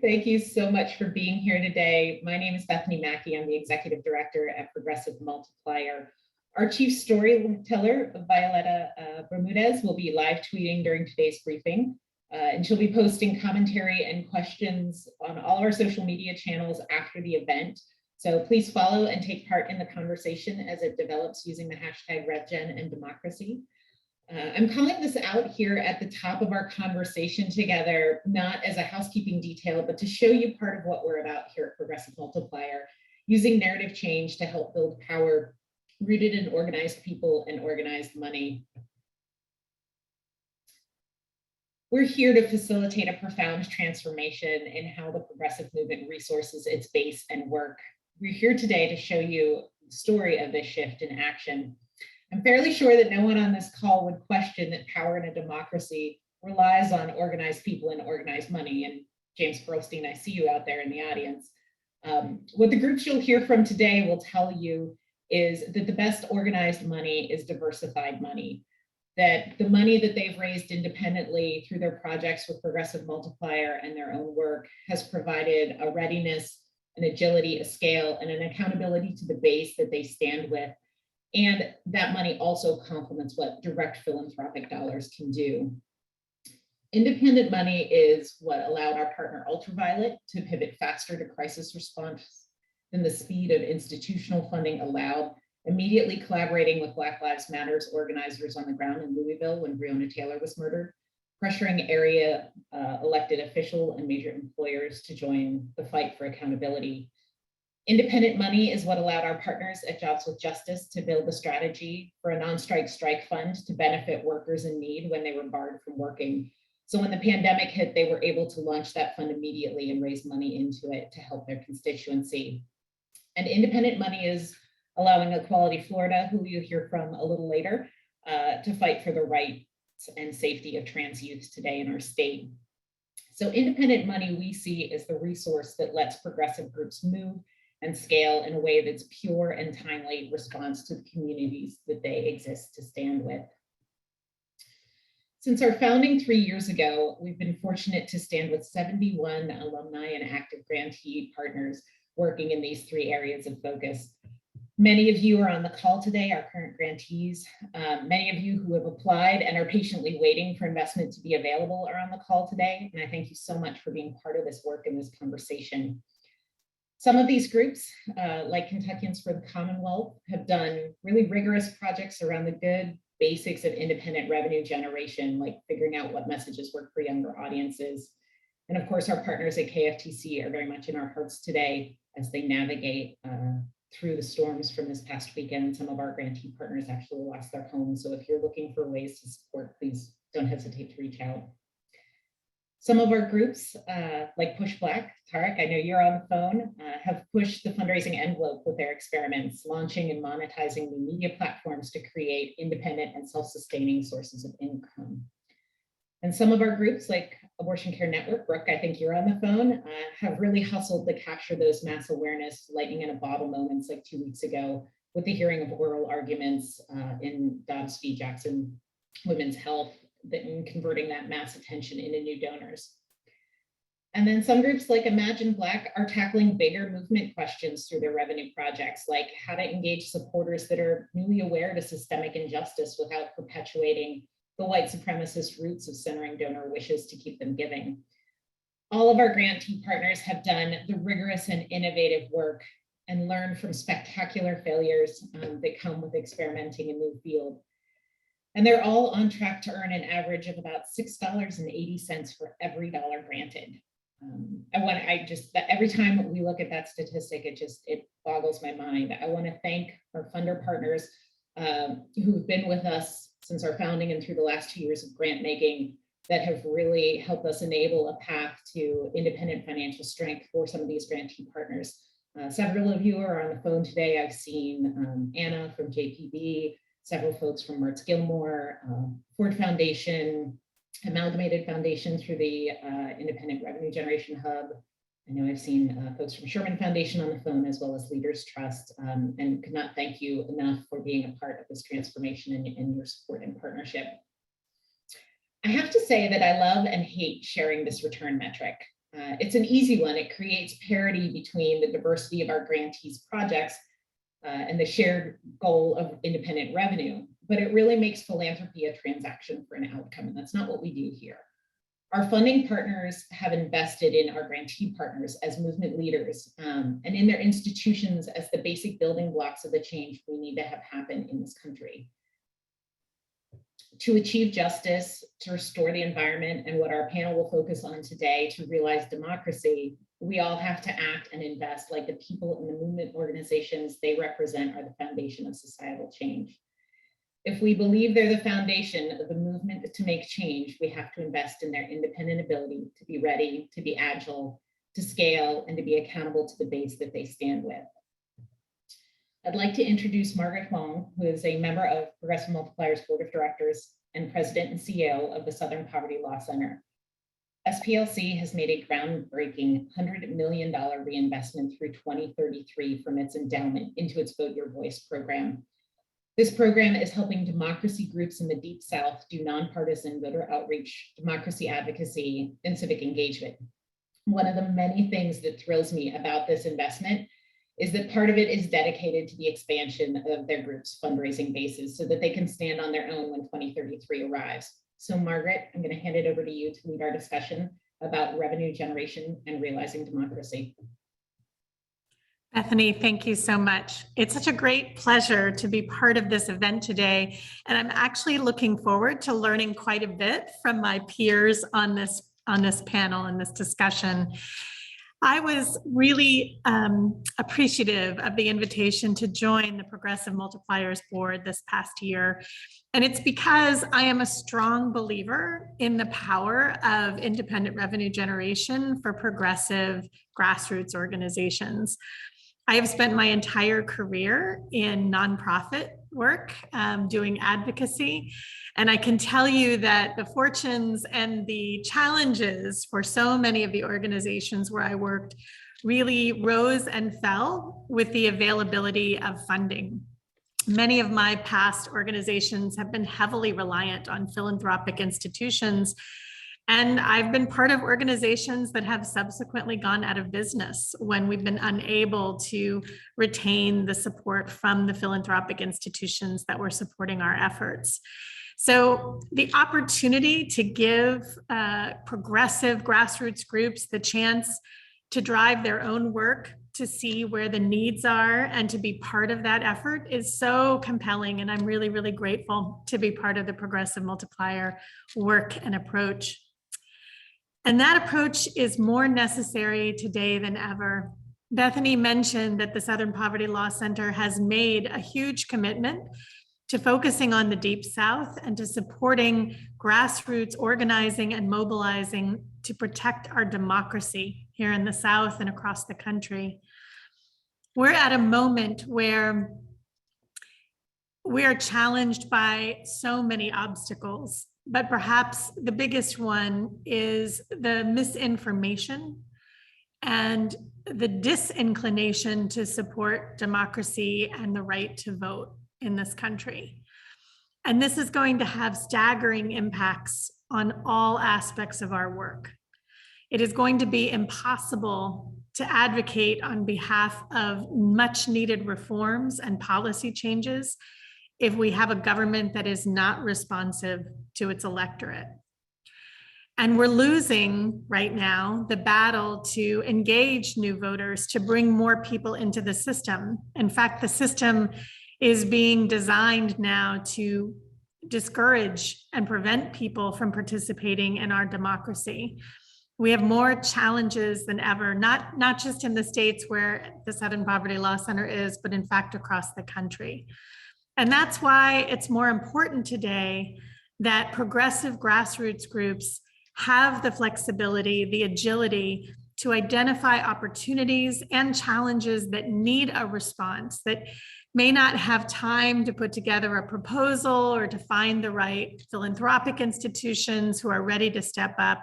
Thank you so much for being here today. My name is Bethany Mackey. I'm the Executive Director at Progressive Multiplier. Our Chief Storyteller, Violetta Bermudez, will be live tweeting during today's briefing, and she'll be posting commentary and questions on all our social media channels after the event. So please follow and take part in the conversation as it develops using the hashtag RevGen and democracy. I'm calling this out here at the top of our conversation together, not as a housekeeping detail, but to show you part of what we're about here at Progressive Multiplier, using narrative change to help build power rooted in organized people and organized money. We're here to facilitate a profound transformation in how the progressive movement resources its base and work. We're here today to show you the story of this shift in action. I'm fairly sure that no one on this call would question that power in a democracy relies on organized people and organized money. And James Pearlstein, I see you out there in the audience. What the groups you'll hear from today will tell you is that the best organized money is diversified money, that the money that they've raised independently through their projects with Progressive Multiplier and their own work has provided a readiness, an agility, a scale, and an accountability to the base that they stand with. And that money also complements what direct philanthropic dollars can do. Independent money is what allowed our partner Ultraviolet to pivot faster to crisis response than the speed of institutional funding allowed, immediately collaborating with Black Lives Matter's organizers on the ground in Louisville when Breonna Taylor was murdered, pressuring area elected official and major employers to join the fight for accountability. Independent money is what allowed our partners at Jobs with Justice to build a strategy for a non-strike strike fund to benefit workers in need when they were barred from working. So when the pandemic hit, they were able to launch that fund immediately and raise money into it to help their constituency. And independent money is allowing Equality Florida, who you'll hear from a little later, to fight for the rights and safety of trans youth today in our state. So independent money we see is the resource that lets progressive groups move and scale in a way that's pure and timely response to the communities that they exist to stand with. Since our founding 3 years ago, we've been fortunate to stand with 71 alumni and active grantee partners working in these three areas of focus. Many of you are on the call today, our current grantees. Many of you who have applied and are patiently waiting for investment to be available are on the call today. And I thank you so much for being part of this work and this conversation. Some of these groups, like Kentuckians for the Commonwealth, have done really rigorous projects around the good basics of independent revenue generation, like figuring out what messages work for younger audiences. And of course, our partners at KFTC are very much in our hearts today as they navigate through the storms from this past weekend. Some of our grantee partners actually lost their homes. So if you're looking for ways to support, please don't hesitate to reach out. Some of our groups, like Push Black, Tarek, I know you're on the phone, have pushed the fundraising envelope with their experiments, launching and monetizing new media platforms to create independent and self-sustaining sources of income. And some of our groups, like Abortion Care Network, Brooke, I think you're on the phone, have really hustled to capture those mass awareness, lightning in a bottle moments like 2 weeks ago with the hearing of oral arguments in Dobbs v. Jackson Women's Health, and converting that mass attention into new donors. And then some groups like Imagine Black are tackling bigger movement questions through their revenue projects, like how to engage supporters that are newly aware to systemic injustice without perpetuating the white supremacist roots of centering donor wishes to keep them giving. All of our grantee partners have done the rigorous and innovative work and learned from spectacular failures that come with experimenting in new field. And they're all on track to earn an average of about $6.80 for every dollar granted. Every time we look at that statistic, it boggles my mind. I want to thank our funder partners who've been with us since our founding and through the last 2 years of grant making that have really helped us enable a path to independent financial strength for some of these grantee partners. Several of you are on the phone today. I've seen Anna from JPB, several folks from Mertz Gilmore, Ford Foundation, Amalgamated Foundation through the Independent Revenue Generation Hub. I know I've seen folks from Sherman Foundation on the phone, as well as Leaders Trust, and could not thank you enough for being a part of this transformation and your support and partnership. I have to say that I love and hate sharing this return metric. It's an easy one. It creates parity between the diversity of our grantees' projects and the shared goal of independent revenue, but it really makes philanthropy a transaction for an outcome, and that's not what we do here. Our funding partners have invested in our grantee partners as movement leaders and in their institutions as the basic building blocks of the change we need to have happen in this country. To achieve justice, to restore the environment, and what our panel will focus on today, to realize democracy, we all have to act and invest like the people in the movement organizations they represent are the foundation of societal change. If we believe they're the foundation of the movement to make change, we have to invest in their independent ability to be ready, to be agile, to scale, and to be accountable to the base that they stand with. I'd like to introduce Margaret Huang, who is a member of Progressive Multiplier's Board of Directors and President and CEO of the Southern Poverty Law Center. SPLC has made a groundbreaking $100 million reinvestment through 2033 from its endowment into its Vote Your Voice program. This program is helping democracy groups in the Deep South do nonpartisan voter outreach, democracy advocacy, and civic engagement. One of the many things that thrills me about this investment is that part of it is dedicated to the expansion of their group's fundraising bases so that they can stand on their own when 2033 arrives. So Margaret, I'm going to hand it over to you to lead our discussion about revenue generation and realizing democracy. Bethany, thank you so much. It's such a great pleasure to be part of this event today. And I'm actually looking forward to learning quite a bit from my peers on this panel and this discussion. I was really appreciative of the invitation to join the Progressive Multipliers board this past year. And it's because I am a strong believer in the power of independent revenue generation for progressive grassroots organizations. I have spent my entire career in nonprofit work, doing advocacy. And I can tell you that the fortunes and the challenges for so many of the organizations where I worked really rose and fell with the availability of funding. Many of my past organizations have been heavily reliant on philanthropic institutions. And I've been part of organizations that have subsequently gone out of business when we've been unable to retain the support from the philanthropic institutions that were supporting our efforts. So the opportunity to give progressive grassroots groups the chance to drive their own work, to see where the needs are, and to be part of that effort is so compelling. And I'm really, really grateful to be part of the Progressive Multiplier work and approach. And that approach is more necessary today than ever. Bethany mentioned that the Southern Poverty Law Center has made a huge commitment to focusing on the Deep South and to supporting grassroots organizing and mobilizing to protect our democracy here in the South and across the country. We're at a moment where we are challenged by so many obstacles, but perhaps the biggest one is the misinformation and the disinclination to support democracy and the right to vote in this country. And this is going to have staggering impacts on all aspects of our work. It is going to be impossible to advocate on behalf of much needed reforms and policy changes if we have a government that is not responsive to its electorate. And we're losing right now the battle to engage new voters, to bring more people into the system. In fact, the system is being designed now to discourage and prevent people from participating in our democracy. We have more challenges than ever, not just in the states where the Southern Poverty Law Center is, but in fact across the country. And that's why it's more important today that progressive grassroots groups have the flexibility, the agility to identify opportunities and challenges that need a response, that may not have time to put together a proposal or to find the right philanthropic institutions who are ready to step up,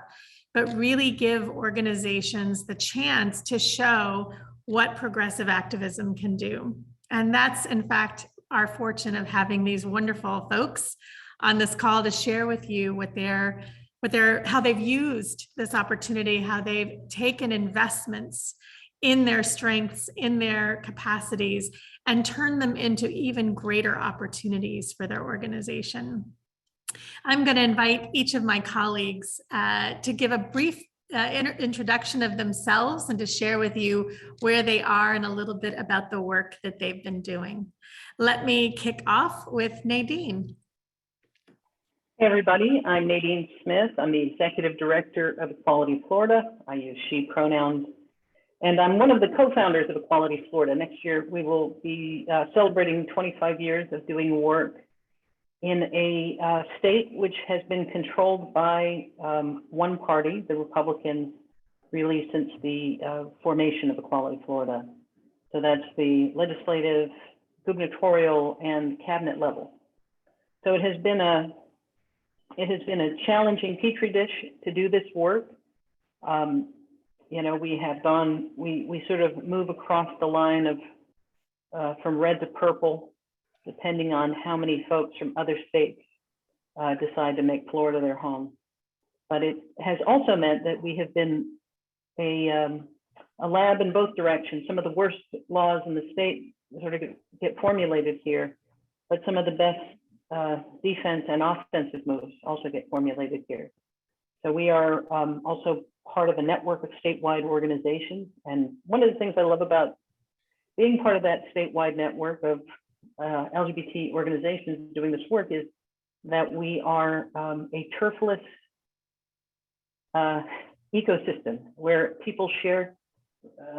but really give organizations the chance to show what progressive activism can do. And that's, in fact, our fortune of having these wonderful folks on this call to share with you what their how they've used this opportunity, how they've taken investments in their strengths, in their capacities, and turned them into even greater opportunities for their organization. I'm going to invite each of my colleagues to give a brief introduction of themselves and to share with you where they are and a little bit about the work that they've been doing. Let me kick off with Nadine. Hey everybody, I'm Nadine Smith. I'm the Executive Director of Equality Florida. I use she pronouns, and I'm one of the co-founders of Equality Florida. Next year, we will be celebrating 25 years of doing work in a state which has been controlled by one party, the Republicans, really since the formation of Equality Florida. So that's the legislative, gubernatorial, and cabinet level. So it has been a challenging petri dish to do this work. You know, we sort of move across the line of from red to purple, depending on how many folks from other states decide to make Florida their home. But it has also meant that we have been a lab in both directions. Some of the worst laws in the state sort of get formulated here, but some of the best defense and offensive moves also get formulated here. So we are also part of a network of statewide organizations. And one of the things I love about being part of that statewide network of LGBT organizations doing this work is that we are a turfless ecosystem where people share,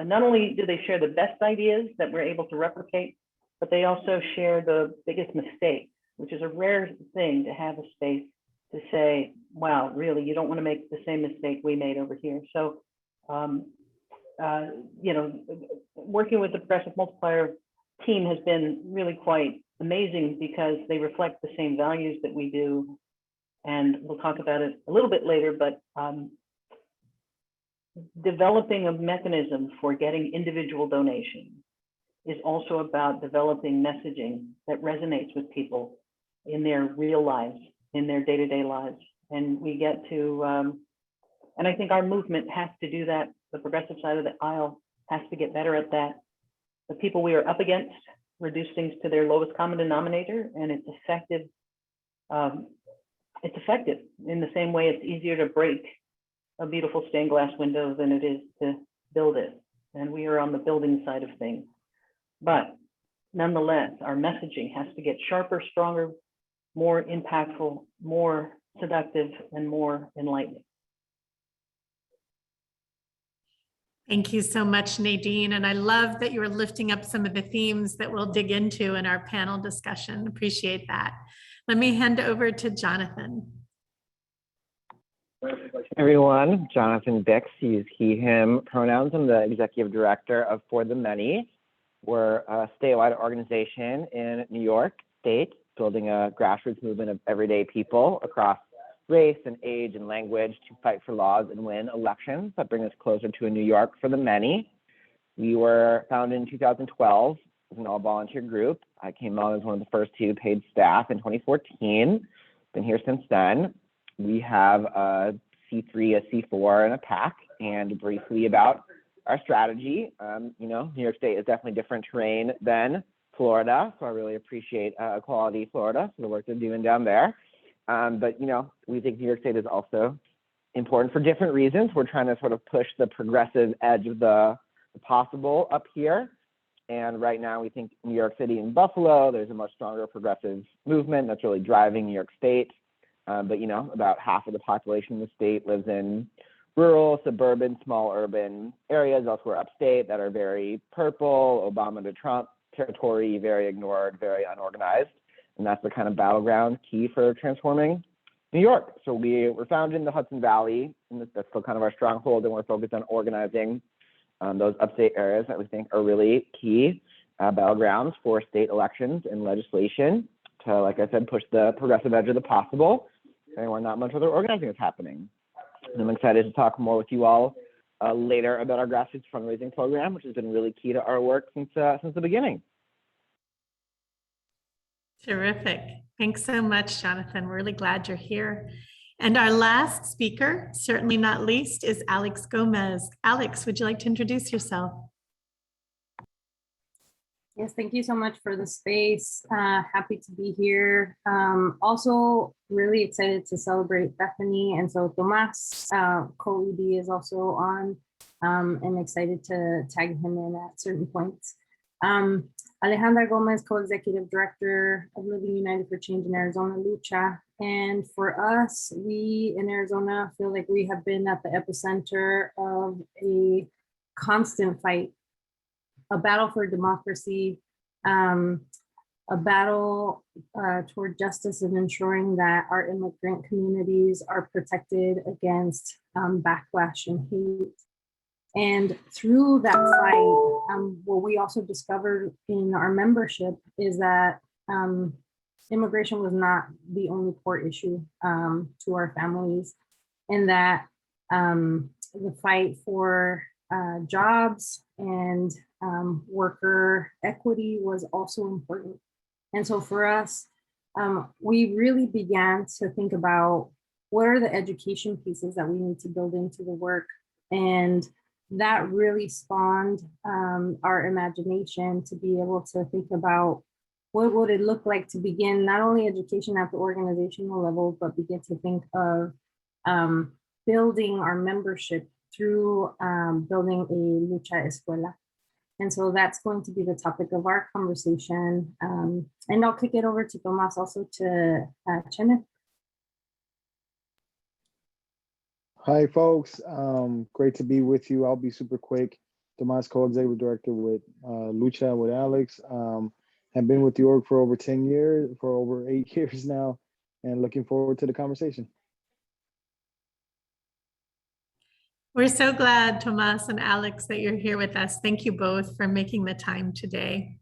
not only do they share the best ideas that we're able to replicate, but they also share the biggest mistakes, which is a rare thing to have a space to say, wow, really, you don't want to make the same mistake we made over here. So, you know, working with the Progressive Multiplier team has been really quite amazing because they reflect the same values that we do. And we'll talk about it a little bit later, but developing a mechanism for getting individual donations is also about developing messaging that resonates with people in their real lives, in their day-to-day lives. And we get to, and I think our movement has to do that. The progressive side of the aisle has to get better at that. The people we are up against reduce things to their lowest common denominator, and it's effective. It's effective in the same way it's easier to break a beautiful stained glass window than it is to build it. And we are on the building side of things. But nonetheless, our messaging has to get sharper, stronger, more impactful, more seductive, and more enlightening. Thank you so much, Nadine. And I love that you're lifting up some of the themes that we'll dig into in our panel discussion. Appreciate that. Let me hand over to Jonathan. Hey everyone, Jonathan Bix, use he, him pronouns. I'm the Executive Director of For the Many. We're a statewide organization in New York State, building a grassroots movement of everyday people across race and age and language to fight for laws and win elections that bring us closer to a New York for the many. We were founded in 2012 as an all-volunteer group. I came on as one of the first 2 paid staff in 2014. Been here since then. We have a C3, a C4, and a PAC. And briefly about our strategy, you know, New York State is definitely different terrain than Florida, so I really appreciate Equality Florida for the work they're doing down there. But, you know, we think New York State is also important for different reasons. We're trying to sort of push the progressive edge of the possible up here. And right now we think New York City and Buffalo, there's a much stronger progressive movement that's really driving New York State. But, you know, about half of the population in the state lives in rural, suburban, small urban areas elsewhere upstate that are very purple, Obama to Trump territory, very ignored, very unorganized. And that's the kind of battleground key for transforming New York. So we were founded in the Hudson Valley, and that's still kind of our stronghold, and we're focused on organizing those upstate areas that we think are really key battlegrounds for state elections and legislation to, like I said, push the progressive edge of the possible, and where not much other organizing is happening. And I'm excited to talk more with you all later about our grassroots fundraising program, which has been really key to our work since the beginning. Terrific. Thanks so much, Jonathan. We're really glad you're here. And our last speaker, certainly not least, is Alex Gomez. Alex, would you like to introduce yourself? Yes, thank you so much for the space. Happy to be here. Also really excited to celebrate Bethany. And so Tomas, co-ED, is also on, and excited to tag him in at certain points. Alejandra Gomez, co-executive director of Living United for Change in Arizona, LUCHA. And for us, we in Arizona feel like we have been at the epicenter of a constant fight, a battle for democracy, a battle toward justice and ensuring that our immigrant communities are protected against backlash and hate. And through that fight, what we also discovered in our membership is that immigration was not the only core issue to our families, and that the fight for jobs and worker equity was also important. And so for us, we really began to think about what are the education pieces that we need to build into the work. And that really spawned our imagination to be able to think about what would it look like to begin not only education at the organizational level, but begin to think of building our membership through building a Lucha Escuela. And so that's going to be the topic of our conversation. And I'll kick it over to Tomas also to Cheneth. Hi, folks. Great to be with you. I'll be super quick. Tomas, co-executive director with LUCHA with Alex. Have been with the org for over 10 years, for over 8 years now, and looking forward to the conversation. We're so glad, Tomas and Alex, that you're here with us. Thank you both for making the time today.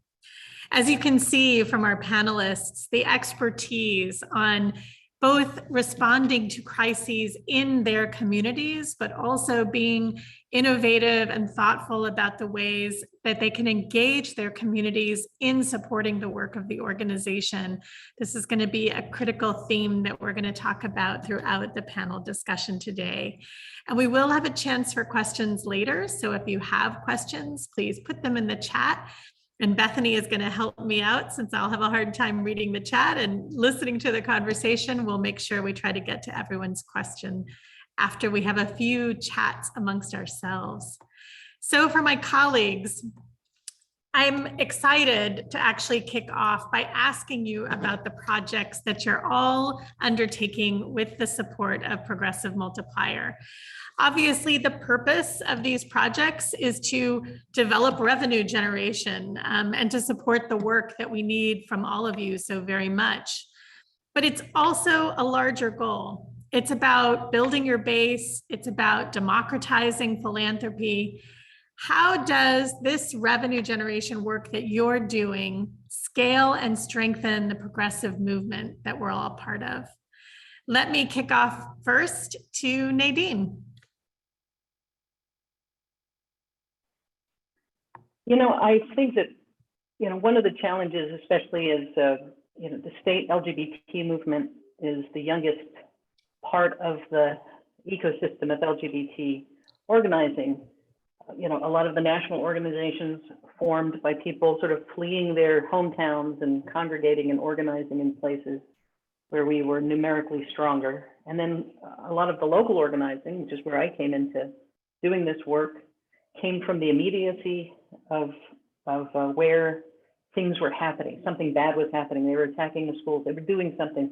As you can see from our panelists, the expertise on both responding to crises in their communities, but also being innovative and thoughtful about the ways that they can engage their communities in supporting the work of the organization. This is going to be a critical theme that we're going to talk about throughout the panel discussion today. And we will have a chance for questions later. So if you have questions, please put them in the chat. And Bethany is going to help me out since I'll have a hard time reading the chat and listening to the conversation. We'll make sure we try to get to everyone's question after we have a few chats amongst ourselves. So for my colleagues, I'm excited to actually kick off by asking you about the projects that you're all undertaking with the support of Progressive Multiplier. Obviously, the purpose of these projects is to develop revenue generation and to support the work that we need from all of you so very much. But it's also a larger goal. It's about building your base. It's about democratizing philanthropy. How does this revenue generation work that you're doing scale and strengthen the progressive movement that we're all part of? Let me kick off first to Nadine. You know, I think that, one of the challenges, especially as, the state LGBT movement is the youngest part of the ecosystem of LGBT organizing. A lot of the national organizations formed by people sort of fleeing their hometowns and congregating and organizing in places where we were numerically stronger. And then a lot of the local organizing, which is where I came into doing this work, came from the immediacy of where things were happening. Something bad was happening. They were attacking the schools. They were doing something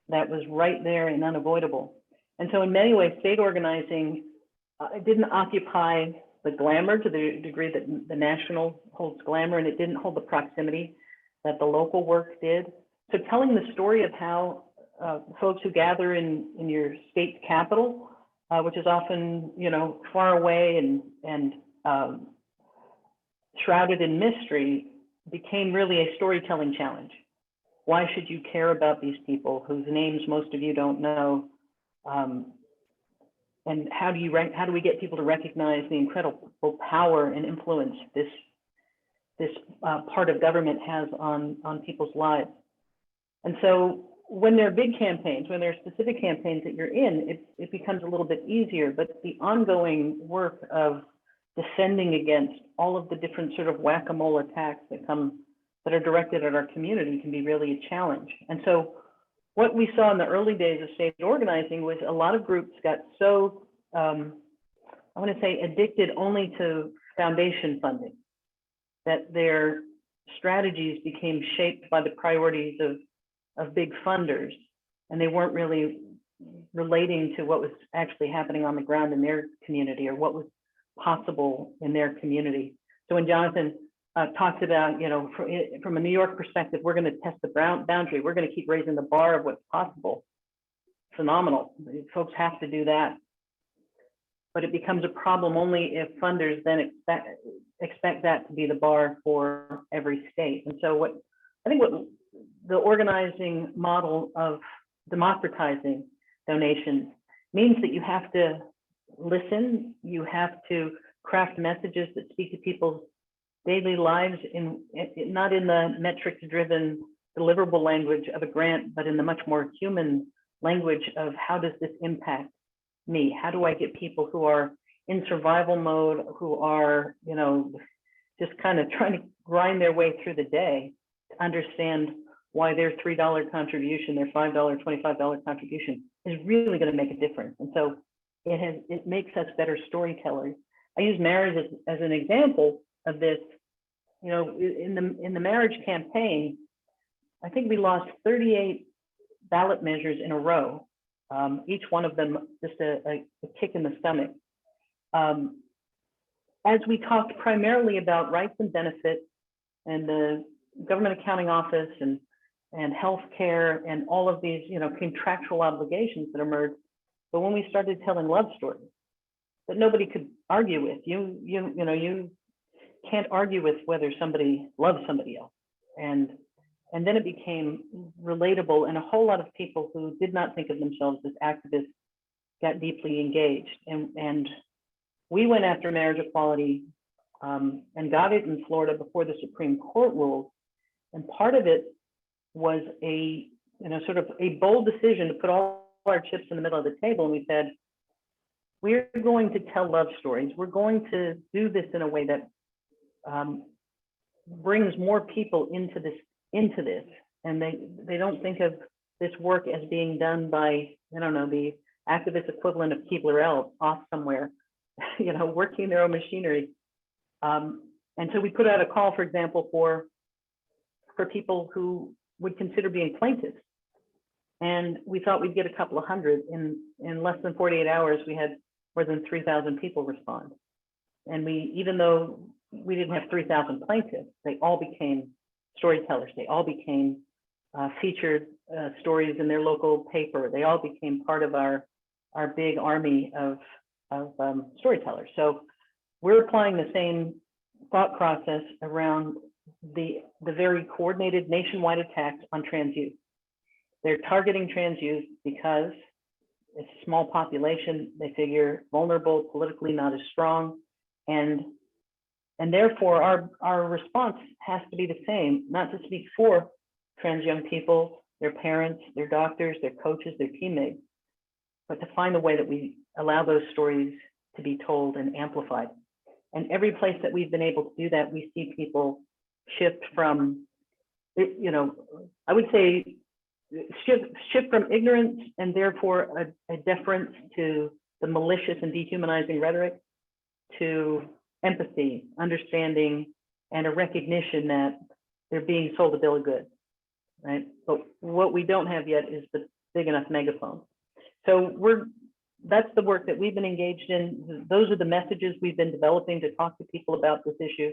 that was right there and unavoidable. And so in many ways, state organizing didn't occupy the glamour to the degree that the national holds glamour, and it didn't hold the proximity that the local work did. So telling the story of how folks who gather in your state capital, which is often, far away and shrouded in mystery, became really a storytelling challenge. Why should you care about these people whose names most of you don't know? And how do we get people to recognize the incredible power and influence this part of government has on people's lives? And so when there are big campaigns, when there are specific campaigns that you're in, it becomes a little bit easier, but the ongoing work of defending against all of the different sort of whack-a-mole attacks that are directed at our community can be really a challenge. And so what we saw in the early days of state organizing was a lot of groups got so, I want to say, addicted only to foundation funding, that their strategies became shaped by the priorities of big funders, and they weren't really relating to what was actually happening on the ground in their community or what was possible in their community. So when Jonathan talks about, you know, from a New York perspective, we're going to test the boundary, we're going to keep raising the bar of what's possible. Phenomenal. Folks have to do that. But it becomes a problem only if funders then expect that to be the bar for every state. And so what the organizing model of democratizing donations means that you have to listen, you have to craft messages that speak to people's daily lives, not in the metrics-driven deliverable language of a grant, but in the much more human language of how does this impact me? How do I get people who are in survival mode, who are, you know, just kind of trying to grind their way through the day to understand why their $3 contribution, their $5, $25 contribution is really going to make a difference. And so it makes us better storytellers. I use marriage as an example of this. You know, in the marriage campaign, I think we lost 38 ballot measures in a row. Each one of them just a kick in the stomach. As we talked primarily about rights and benefits and the government accounting office and healthcare and all of these, you know, contractual obligations that emerged, but when we started telling love stories that nobody could argue with, you can't argue with whether somebody loves somebody else, and then it became relatable, and a whole lot of people who did not think of themselves as activists got deeply engaged, and we went after marriage equality and got it in Florida before the Supreme Court ruled, and part of it was sort of a bold decision to put all our chips in the middle of the table, and we said, we're going to tell love stories. We're going to do this in a way that brings more people into this, and they don't think of this work as being done by, I don't know, the activist equivalent of Keebler-Ellis off somewhere, you know, working their own machinery. And so we put out a call, for example, for people who would consider being plaintiffs. And we thought we'd get a couple of hundred. In less than 48 hours, we had more than 3,000 people respond. And even though we didn't have 3,000 plaintiffs, they all became storytellers. They all became featured stories in their local paper. They all became part of our big army of storytellers. So we're applying the same thought process around the very coordinated nationwide attacks on trans youth. They're targeting trans youth because it's a small population. They figure vulnerable, politically not as strong, and therefore our response has to be the same, not to speak for trans young people, their parents, their doctors, their coaches, their teammates, but to find a way that we allow those stories to be told and amplified. And every place that we've been able to do that, we see people shift from, you know, I would say shift from ignorance and therefore a deference to the malicious and dehumanizing rhetoric to empathy, understanding, and a recognition that they're being sold a bill of goods, right? But what we don't have yet is the big enough megaphone. So that's the work that we've been engaged in. Those are the messages we've been developing to talk to people about this issue.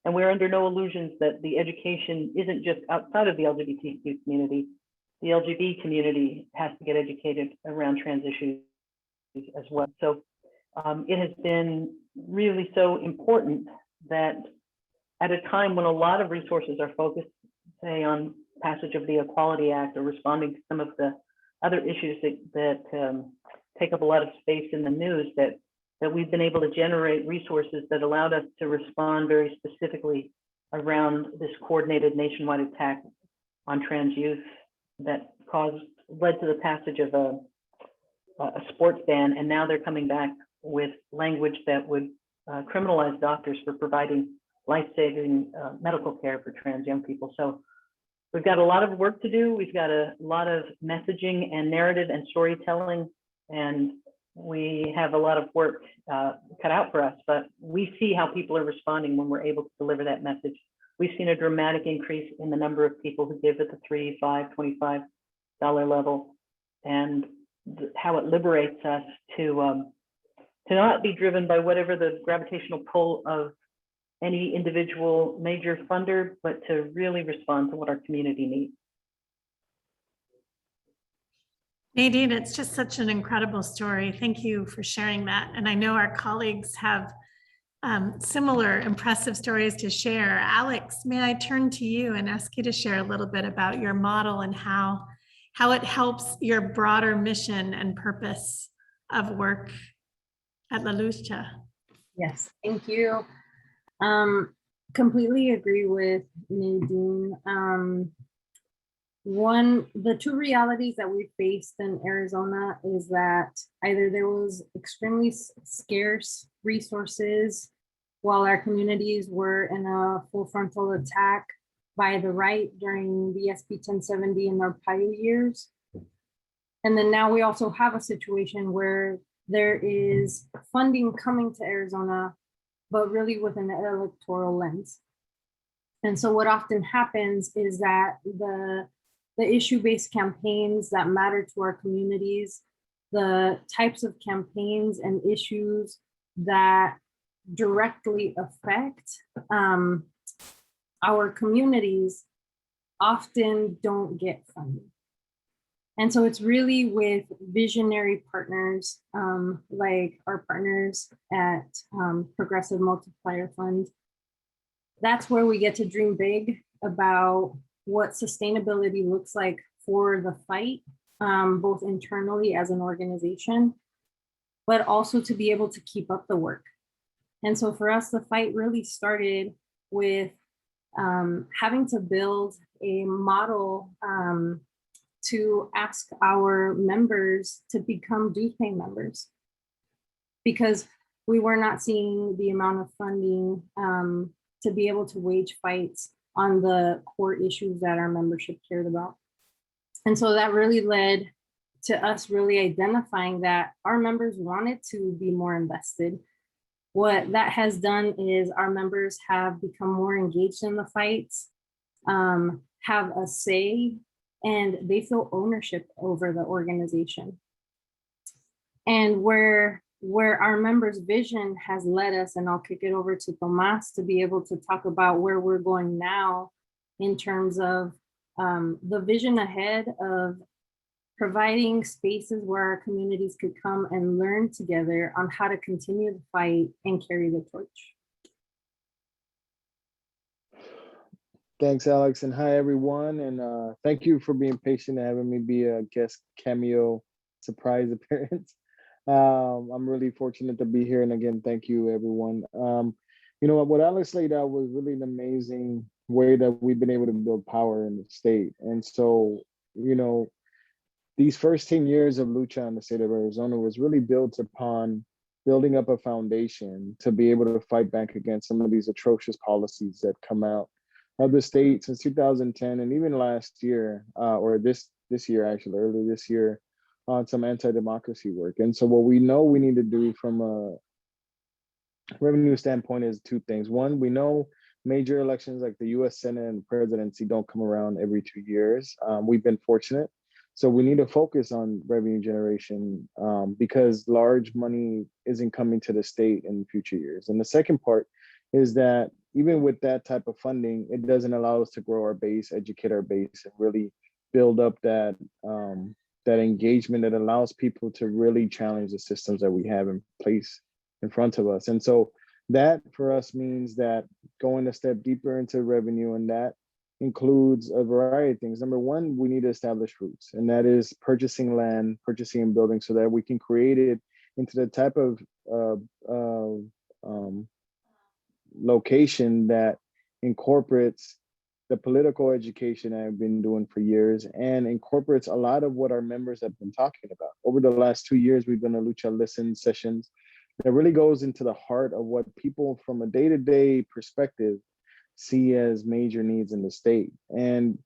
And we're under no illusions that the education isn't just outside of the LGBTQ community. The LGBT community has to get educated around trans issues as well. So it has been really so important that at a time when a lot of resources are focused, say, on passage of the Equality Act or responding to some of the other issues that take up a lot of space in the news, that we've been able to generate resources that allowed us to respond very specifically around this coordinated nationwide attack on trans youth that led to the passage of a sports ban, and now they're coming back with language that would criminalize doctors for providing life-saving medical care for trans young people. So we've got a lot of work to do. We've got a lot of messaging and narrative and storytelling, and we have a lot of work cut out for us, but we see how people are responding when we're able to deliver that message. We've seen a dramatic increase in the number of people who give at the $3, $5, $25 level, and how it liberates us to not be driven by whatever the gravitational pull of any individual major funder, but to really respond to what our community needs. Nadine, it's just such an incredible story. Thank you for sharing that. And I know our colleagues have similar impressive stories to share. Alex, may I turn to you and ask you to share a little bit about your model and how it helps your broader mission and purpose of work at LUCHA? Yes, thank you. Completely agree with Nadine. The two realities that we faced in Arizona is that either there was extremely scarce resources while our communities were in a full frontal attack by the right during the SB 1070 in their Arpaio years. And then now we also have a situation where there is funding coming to Arizona, but really with an electoral lens. And so what often happens is that the issue-based campaigns that matter to our communities, the types of campaigns and issues that directly affect our communities often don't get funding. And so it's really with visionary partners like our partners at Progressive Multiplier Fund. That's where we get to dream big about what sustainability looks like for the fight, both internally as an organization, but also to be able to keep up the work. And so for us, the fight really started with having to build a model to ask our members to become dues-paying members, because we were not seeing the amount of funding to be able to wage fights on the core issues that our membership cared about. And so that really led to us really identifying that our members wanted to be more invested. What that has done is our members have become more engaged in the fights, have a say, and they feel ownership over the organization. And where our members' vision has led us, and I'll kick it over to Tomas to be able to talk about where we're going now in terms of the vision ahead of providing spaces where our communities could come and learn together on how to continue the fight and carry the torch. Thanks, Alex, and hi, everyone. And thank you for being patient and having me be a guest cameo surprise appearance. I'm really fortunate to be here. And again, thank you, everyone. You know, what Alex laid out was really an amazing way that we've been able to build power in the state. And so, you know, these first 10 years of LUCHA in the state of Arizona was really built upon building up a foundation to be able to fight back against some of these atrocious policies that come out of the state since 2010, and even last year, or this year, actually, early this year, on some anti-democracy work. And so what we know we need to do from a revenue standpoint is two things. One, we know major elections like the US Senate and presidency don't come around every 2 years. We've been fortunate. So we need to focus on revenue generation because large money isn't coming to the state in future years. And the second part is that even with that type of funding, it doesn't allow us to grow our base, educate our base, and really build up that that engagement that allows people to really challenge the systems that we have in place in front of us. And so that for us means that going a step deeper into revenue, and that includes a variety of things. Number one, we need to establish roots, and that is purchasing land, purchasing and building so that we can create it into the type of location that incorporates the political education I've been doing for years and incorporates a lot of what our members have been talking about. Over the last 2 years, we've done a Lucha Listen sessions that really goes into the heart of what people from a day-to-day perspective see as major needs in the state. And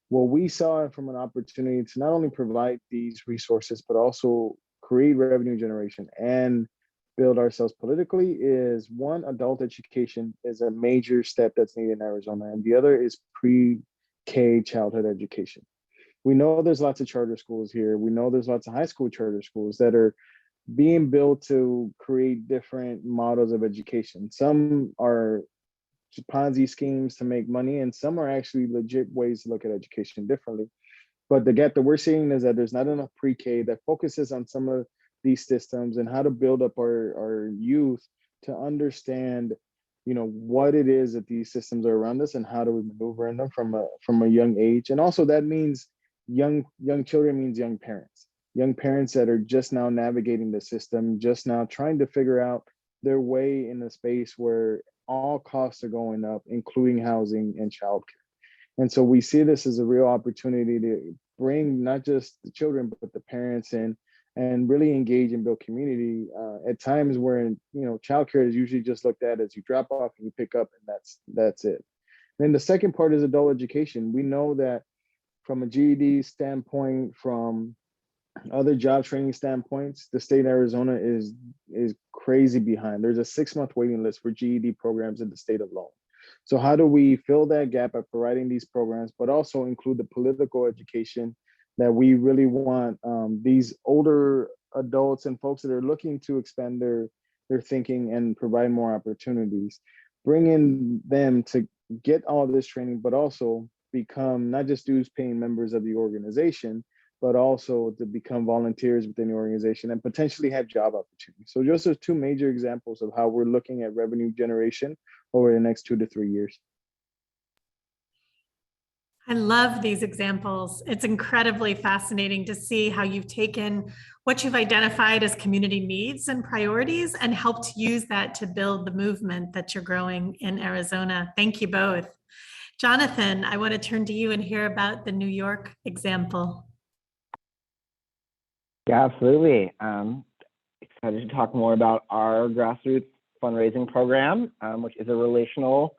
what we saw from an opportunity to not only provide these resources, but also create revenue generation and build ourselves politically is one, adult education is a major step that's needed in Arizona. And the other is pre-K childhood education. We know there's lots of charter schools here. We know there's lots of high school charter schools that are being built to create different models of education. Some are Ponzi schemes to make money, and some are actually legit ways to look at education differently. But the gap that we're seeing is that there's not enough pre-K that focuses on some of these systems and how to build up our youth to understand, what it is that these systems are around us and how do we maneuver in them from a young age. And also that means young children means young parents that are just now navigating the system, just now trying to figure out their way in a space where all costs are going up, including housing and childcare. And so we see this as a real opportunity to bring not just the children, but the parents in and really engage and build community at times where, childcare is usually just looked at as you drop off and you pick up and that's it. And then the second part is adult education. We know that from a GED standpoint, from other job training standpoints, the state of Arizona is crazy behind. There's a 6-month waiting list for GED programs in the state alone. So how do we fill that gap by providing these programs, but also include the political education that we really want these older adults and folks that are looking to expand their thinking and provide more opportunities, bringing them to get all of this training, but also become not just dues paying members of the organization, but also to become volunteers within the organization and potentially have job opportunities. So just as 2 major examples of how we're looking at revenue generation over the next 2 to 3 years. I love these examples. It's incredibly fascinating to see how you've taken what you've identified as community needs and priorities and helped use that to build the movement that you're growing in Arizona. Thank you both. Jonathan, I want to turn to you and hear about the New York example. Yeah, absolutely. Excited to talk more about our grassroots fundraising program, which is a relational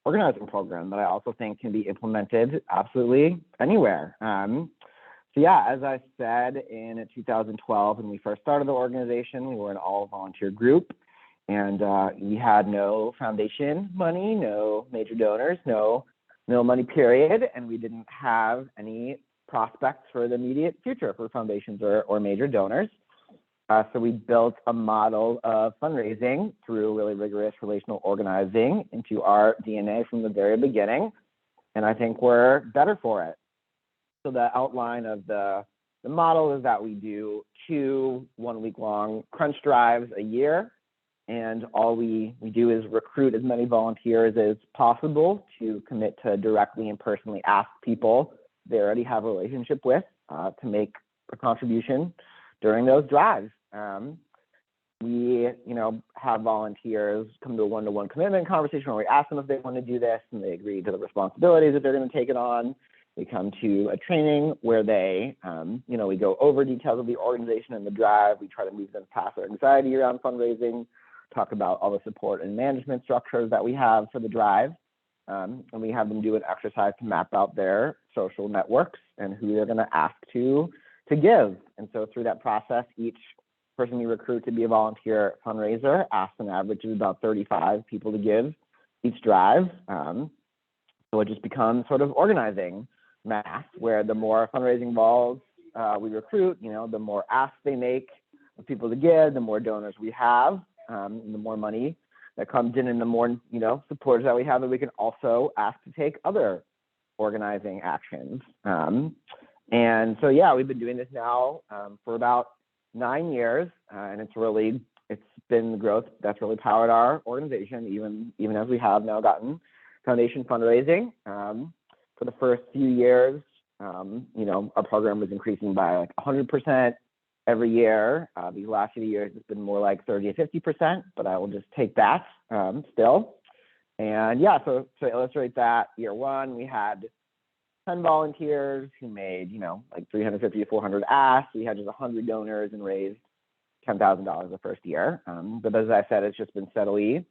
organizing program that I also think can be implemented absolutely anywhere. So yeah, as I said, in 2012, when we first started the organization, we were an all volunteer group, and we had no foundation money, no major donors, no money period, and we didn't have any prospects for the immediate future for foundations or major donors. So we built a model of fundraising through really rigorous relational organizing into our DNA from the very beginning, and I think we're better for it. So the outline of the model is that we do 2 one-week-long crunch drives a year, and all we do is recruit as many volunteers as possible to commit to directly and personally ask people they already have a relationship with to make a contribution during those drives. We, have volunteers come to a one-to-one commitment conversation where we ask them if they want to do this, and they agree to the responsibilities that they're going to take it on. We come to a training where they, we go over details of the organization and the drive. We try to move them past their anxiety around fundraising, talk about all the support and management structures that we have for the drive. And we have them do an exercise to map out their social networks and who they're going to ask to give. And so through that process, each person we recruit to be a volunteer fundraiser asks an average of about 35 people to give each drive. So it just becomes sort of organizing math, where the more fundraising balls we recruit, the more asks they make of people to give, the more donors we have, and the more money that comes in, and the more, supporters that we have that we can also ask to take other organizing actions. And so, yeah, we've been doing this now for about 9 years, and it's been the growth that's really powered our organization, even as we have now gotten foundation fundraising. For the first few years, our program was increasing by like 100% every year. These last few years, it's been more like 30 to 50%, but I will just take that still. And yeah, so to illustrate that, year one, we had 10 volunteers who made, like 350 to 400 asks. We had just 100 donors and raised $10,000 the first year. But as I said, it's just been steadily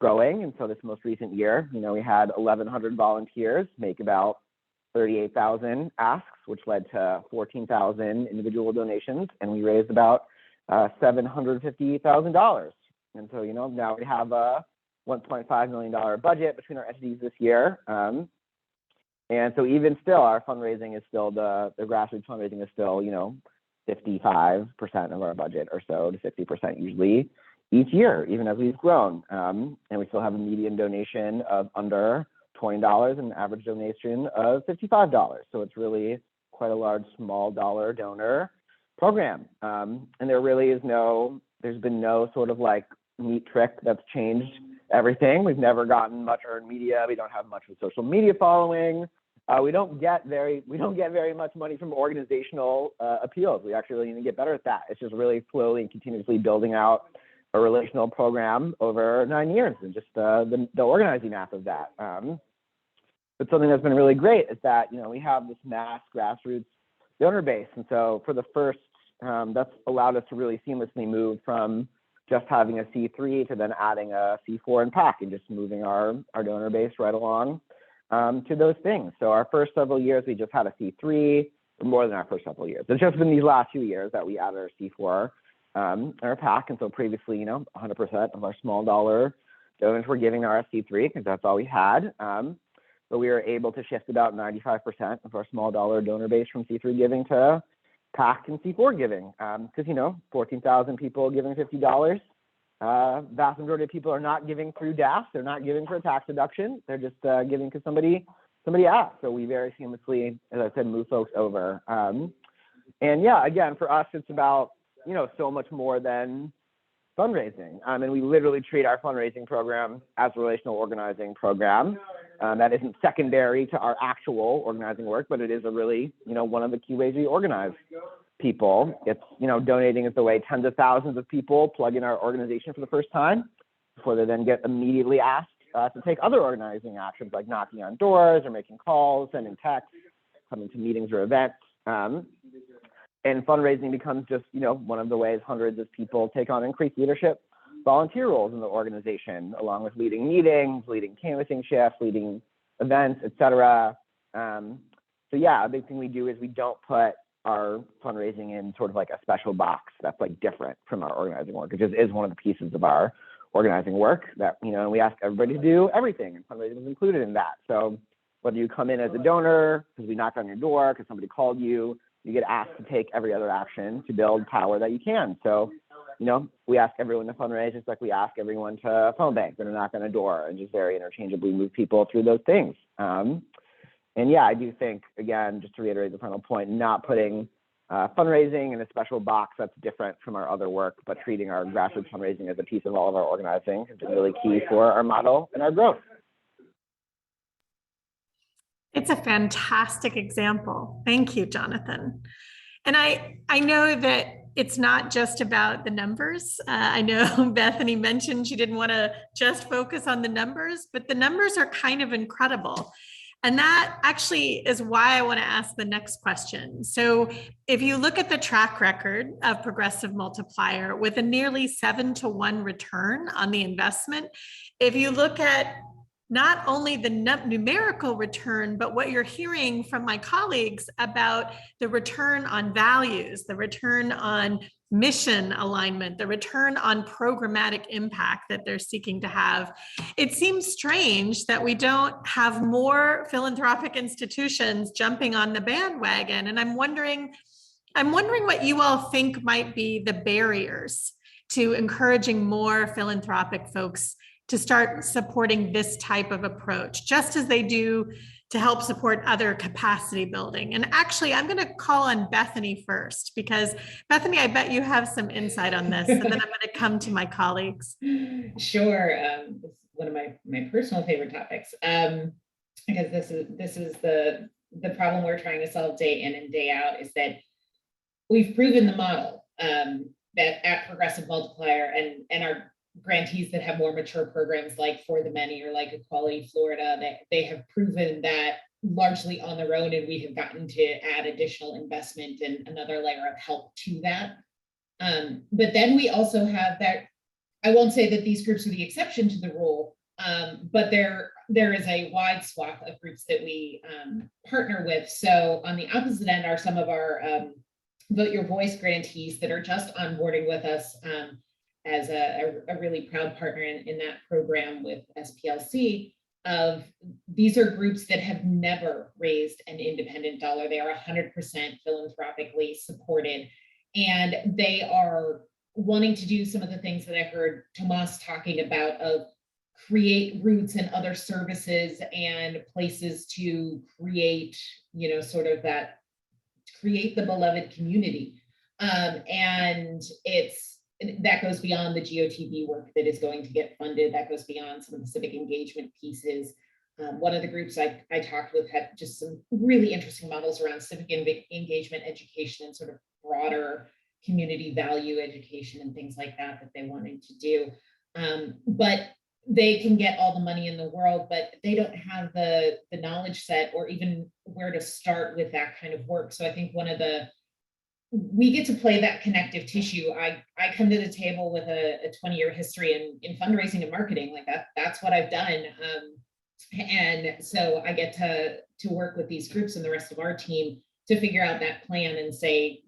growing. And so this most recent year, we had 1,100 volunteers make about 38,000 asks, which led to 14,000 individual donations. And we raised about $750,000. And so, now we have a $1.5 million budget between our entities this year. And so even still, our fundraising is still, the grassroots fundraising is still, 55% of our budget or so to 60% usually each year, even as we've grown. And we still have a median donation of under $20 and an average donation of $55. So it's really quite a large small dollar donor program. And there really is there's been no sort of like neat trick that's changed everything. We've never gotten much earned media. We don't have much of a social media following. We don't get very much money from organizational appeals. We actually really need to get better at that. It's just really slowly and continuously building out a relational program over 9 years, and just the organizing half of that. But something that's been really great is that we have this mass grassroots donor base, and so for the first, that's allowed us to really seamlessly move from just having a C3 to then adding a C4 and PAC, and just moving our donor base right along to those things. So our first several years, we just had a C3, or more than our first several years. It's just been these last few years that we added our C4, our PAC. And so previously, 100% of our small dollar donors were giving our C3 because that's all we had. But we were able to shift about 95% of our small dollar donor base from C3 giving to PAC and C4 giving. Because, 14,000 people giving $50. Vast majority of people are not giving through DAS. They're not giving for a tax deduction. They're just giving because somebody asked. So we very seamlessly, as I said, move folks over. And yeah, again, for us, it's about, so much more than fundraising. And we literally treat our fundraising program as a relational organizing program. That isn't secondary to our actual organizing work, but it is a really, one of the key ways we organize people. It's, donating is the way tens of thousands of people plug in our organization for the first time before they then get immediately asked to take other organizing actions like knocking on doors or making calls, sending texts, coming to meetings or events. And fundraising becomes just, one of the ways hundreds of people take on increased leadership volunteer roles in the organization, along with leading meetings, leading canvassing shifts, leading events, et cetera. So yeah, a big thing we do is we don't put our fundraising in sort of like a special box that's like different from our organizing work. It just is one of the pieces of our organizing work that, and we ask everybody to do everything, and fundraising is included in that. So whether you come in as a donor, because we knocked on your door, because somebody called you, you get asked to take every other action to build power that you can. So, we ask everyone to fundraise just like we ask everyone to phone bank or to knock on a door, and just very interchangeably move people through those things. And yeah, I do think, again, just to reiterate the final point, not putting fundraising in a special box that's different from our other work, but treating our grassroots fundraising as a piece of all of our organizing has been really key for our model and our growth. It's a fantastic example. Thank you, Jonathan. And I know that it's not just about the numbers. I know Bethany mentioned she didn't want to just focus on the numbers, but the numbers are kind of incredible. And that actually is why I want to ask the next question. So if you look at the track record of Progressive Multiplier with a nearly 7-to-1 return on the investment, if you look at not only the numerical return, but what you're hearing from my colleagues about the return on values, the return on mission alignment, the return on programmatic impact that they're seeking to have. It seems strange that we don't have more philanthropic institutions jumping on the bandwagon. And I'm wondering what you all think might be the barriers to encouraging more philanthropic folks to start supporting this type of approach, just as they do to help support other capacity building. And actually, I'm going to call on Bethany first, because Bethany, I bet you have some insight on this, and then I'm going to come to my colleagues. Sure. It's one of my personal favorite topics, because this is the problem we're trying to solve day in and day out, is that we've proven the model that at Progressive Multiplier and grantees that have more mature programs like For the Many or like Equality Florida, they have proven that largely on their own, and we have gotten to add additional investment and another layer of help to that. But then we also have that, I won't say that these groups are the exception to the rule, but there is a wide swath of groups that we partner with. So on the opposite end are some of our Vote Your Voice grantees that are just onboarding with us as a really proud partner in that program with SPLC. These are groups that have never raised an independent dollar. They are 100% philanthropically supported, and they are wanting to do some of the things that I heard Tomas talking about, of create routes and other services and places to create, sort of that, create the beloved community. And that goes beyond the GOTB work that is going to get funded. That goes beyond some of the civic engagement pieces. One of the groups I talked with had just some really interesting models around civic engagement education and sort of broader community value education and things like that they wanted to do. But they can get all the money in the world, but they don't have the knowledge set or even where to start with that kind of work. So I think we get to play that connective tissue. I come to the table with a 20-year history in fundraising and marketing. Like that's what I've done. And so I get to work with these groups and the rest of our team to figure out that plan and say,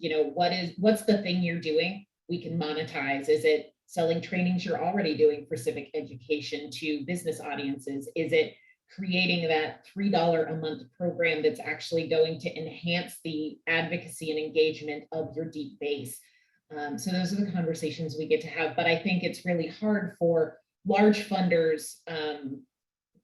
what's the thing you're doing we can monetize? Is it selling trainings you're already doing for civic education to business audiences? Is it creating that $3 a month program that's actually going to enhance the advocacy and engagement of your deep base? So those are the conversations we get to have. But I think it's really hard for large funders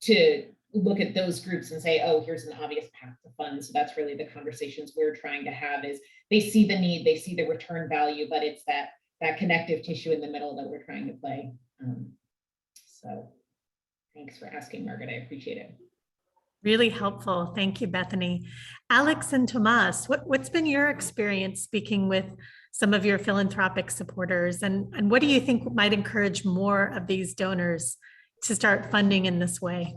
to look at those groups and say, oh, here's an obvious path to fund. So that's really the conversations we're trying to have, is they see the need, they see the return value, but it's that connective tissue in the middle that we're trying to play. So thanks for asking, Margaret. I appreciate it. Really helpful. Thank you, Bethany. Alex and Tomas, what's been your experience speaking with some of your philanthropic supporters, and what do you think might encourage more of these donors to start funding in this way?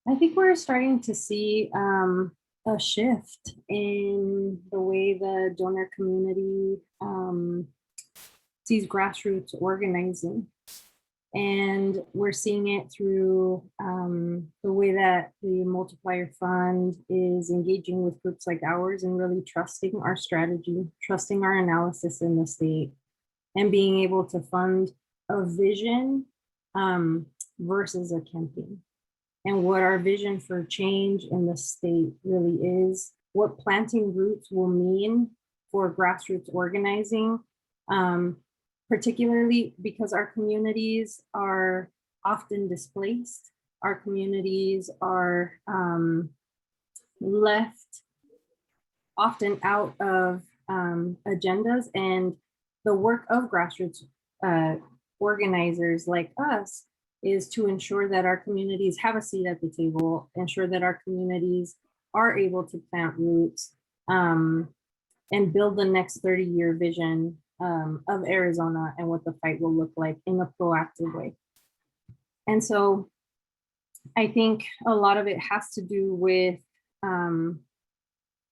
I think we're starting to see a shift in the way the donor community sees grassroots organizing. And we're seeing it through the way that the Multiplier Fund is engaging with groups like ours and really trusting our strategy, trusting our analysis in the state, and being able to fund a vision versus a campaign. And what our vision for change in the state really is, what planting roots will mean for grassroots organizing, particularly because our communities are often displaced. Our communities are left often out of agendas, and the work of grassroots organizers like us is to ensure that our communities have a seat at the table, ensure that our communities are able to plant roots and build the next 30-year vision of Arizona and what the fight will look like in a proactive way. And so I think a lot of it has to do with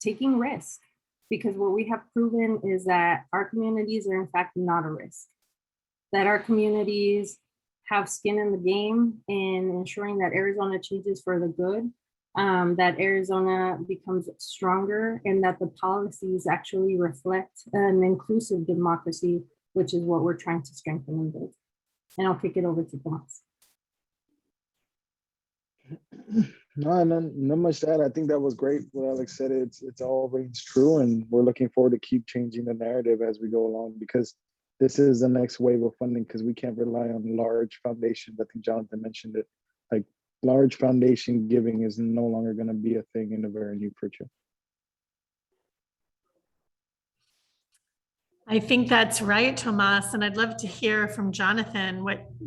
taking risk, because what we have proven is that our communities are in fact not a risk, that our communities have skin in the game in ensuring that Arizona changes for the good, that Arizona becomes stronger, and that the policies actually reflect an inclusive democracy, which is what we're trying to strengthen and build. And I'll kick it over to Tomas. No, not much to add. I think that was great. What Alex said, it's all rings true, and we're looking forward to keep changing the narrative as we go along, because this is the next wave of funding, because we can't rely on large foundations. I think Jonathan mentioned it. Like, large foundation giving is no longer going to be a thing in the very near future. I think that's right, Tomas. And I'd love to hear from Jonathan,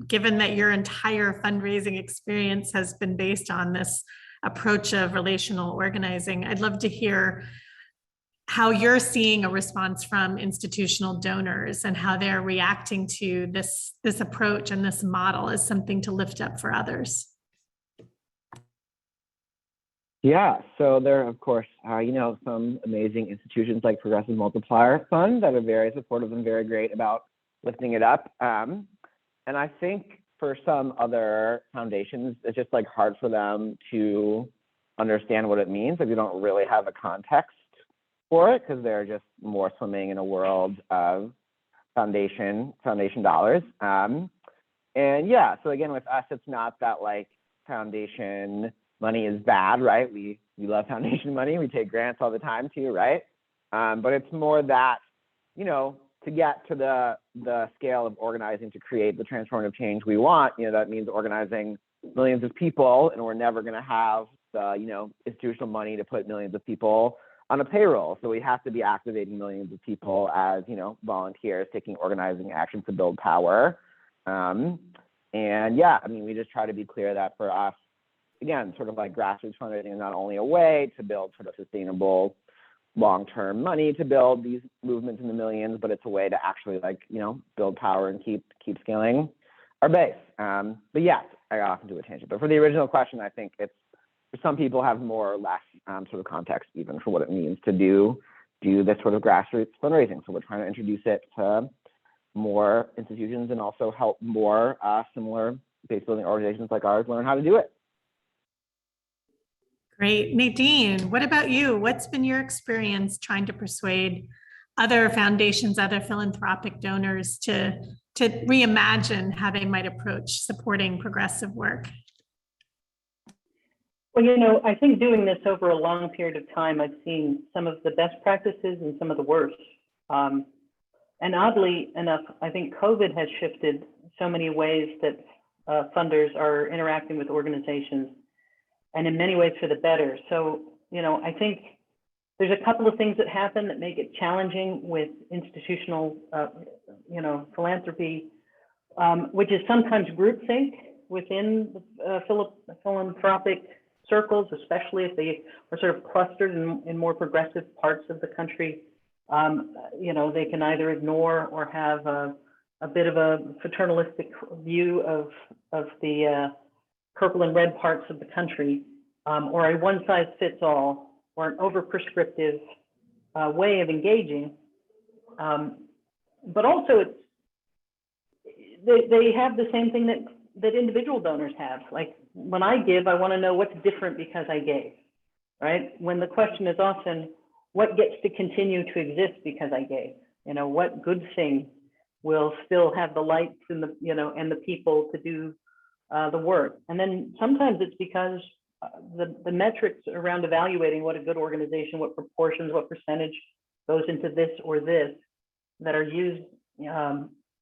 given that your entire fundraising experience has been based on this approach of relational organizing, I'd love to hear how you're seeing a response from institutional donors and how they're reacting to this approach and this model as something to lift up for others. Yeah, so there are, of course, some amazing institutions like Progressive Multiplier Fund that are very supportive and very great about lifting it up. And I think for some other foundations, it's just like hard for them to understand what it means. Like, they don't really have a context for it because they're just more swimming in a world of foundation dollars. And yeah, so again, with us, it's not that like foundation money is bad, right? We love foundation money. We take grants all the time too, right? But it's more that, to get to the scale of organizing to create the transformative change we want, that means organizing millions of people, and we're never going to have the, institutional money to put millions of people on a payroll. So we have to be activating millions of people as, volunteers taking organizing action to build power. And yeah, we just try to be clear that for us, again, sort of like grassroots fundraising is not only a way to build sort of sustainable long-term money to build these movements in the millions, but it's a way to actually build power and keep scaling our base. But yeah, I got off into a tangent. But for the original question, I think it's, for some people have more or less sort of context even for what it means to do this sort of grassroots fundraising. So we're trying to introduce it to more institutions and also help more similar base building organizations like ours learn how to do it. Great. Nadine, what about you? What's been your experience trying to persuade other foundations, other philanthropic donors to reimagine how they might approach supporting progressive work? Well, I think doing this over a long period of time, I've seen some of the best practices and some of the worst. And oddly enough, I think COVID has shifted so many ways that funders are interacting with organizations, and in many ways for the better. So, I think there's a couple of things that happen that make it challenging with institutional, philanthropy, which is sometimes groupthink within philanthropic circles, especially if they are sort of clustered in more progressive parts of the country. They can either ignore or have a bit of a paternalistic view of the purple and red parts of the country, or a one-size-fits-all or an over-prescriptive way of engaging. But also, they have the same thing that individual donors have. Like, when I give, I want to know what's different because I gave, right? When the question is often, what gets to continue to exist because I gave? What good thing will still have the lights and the people to do the work? And then sometimes it's because the metrics around evaluating what a good organization, what proportions, what percentage goes into this or this that are used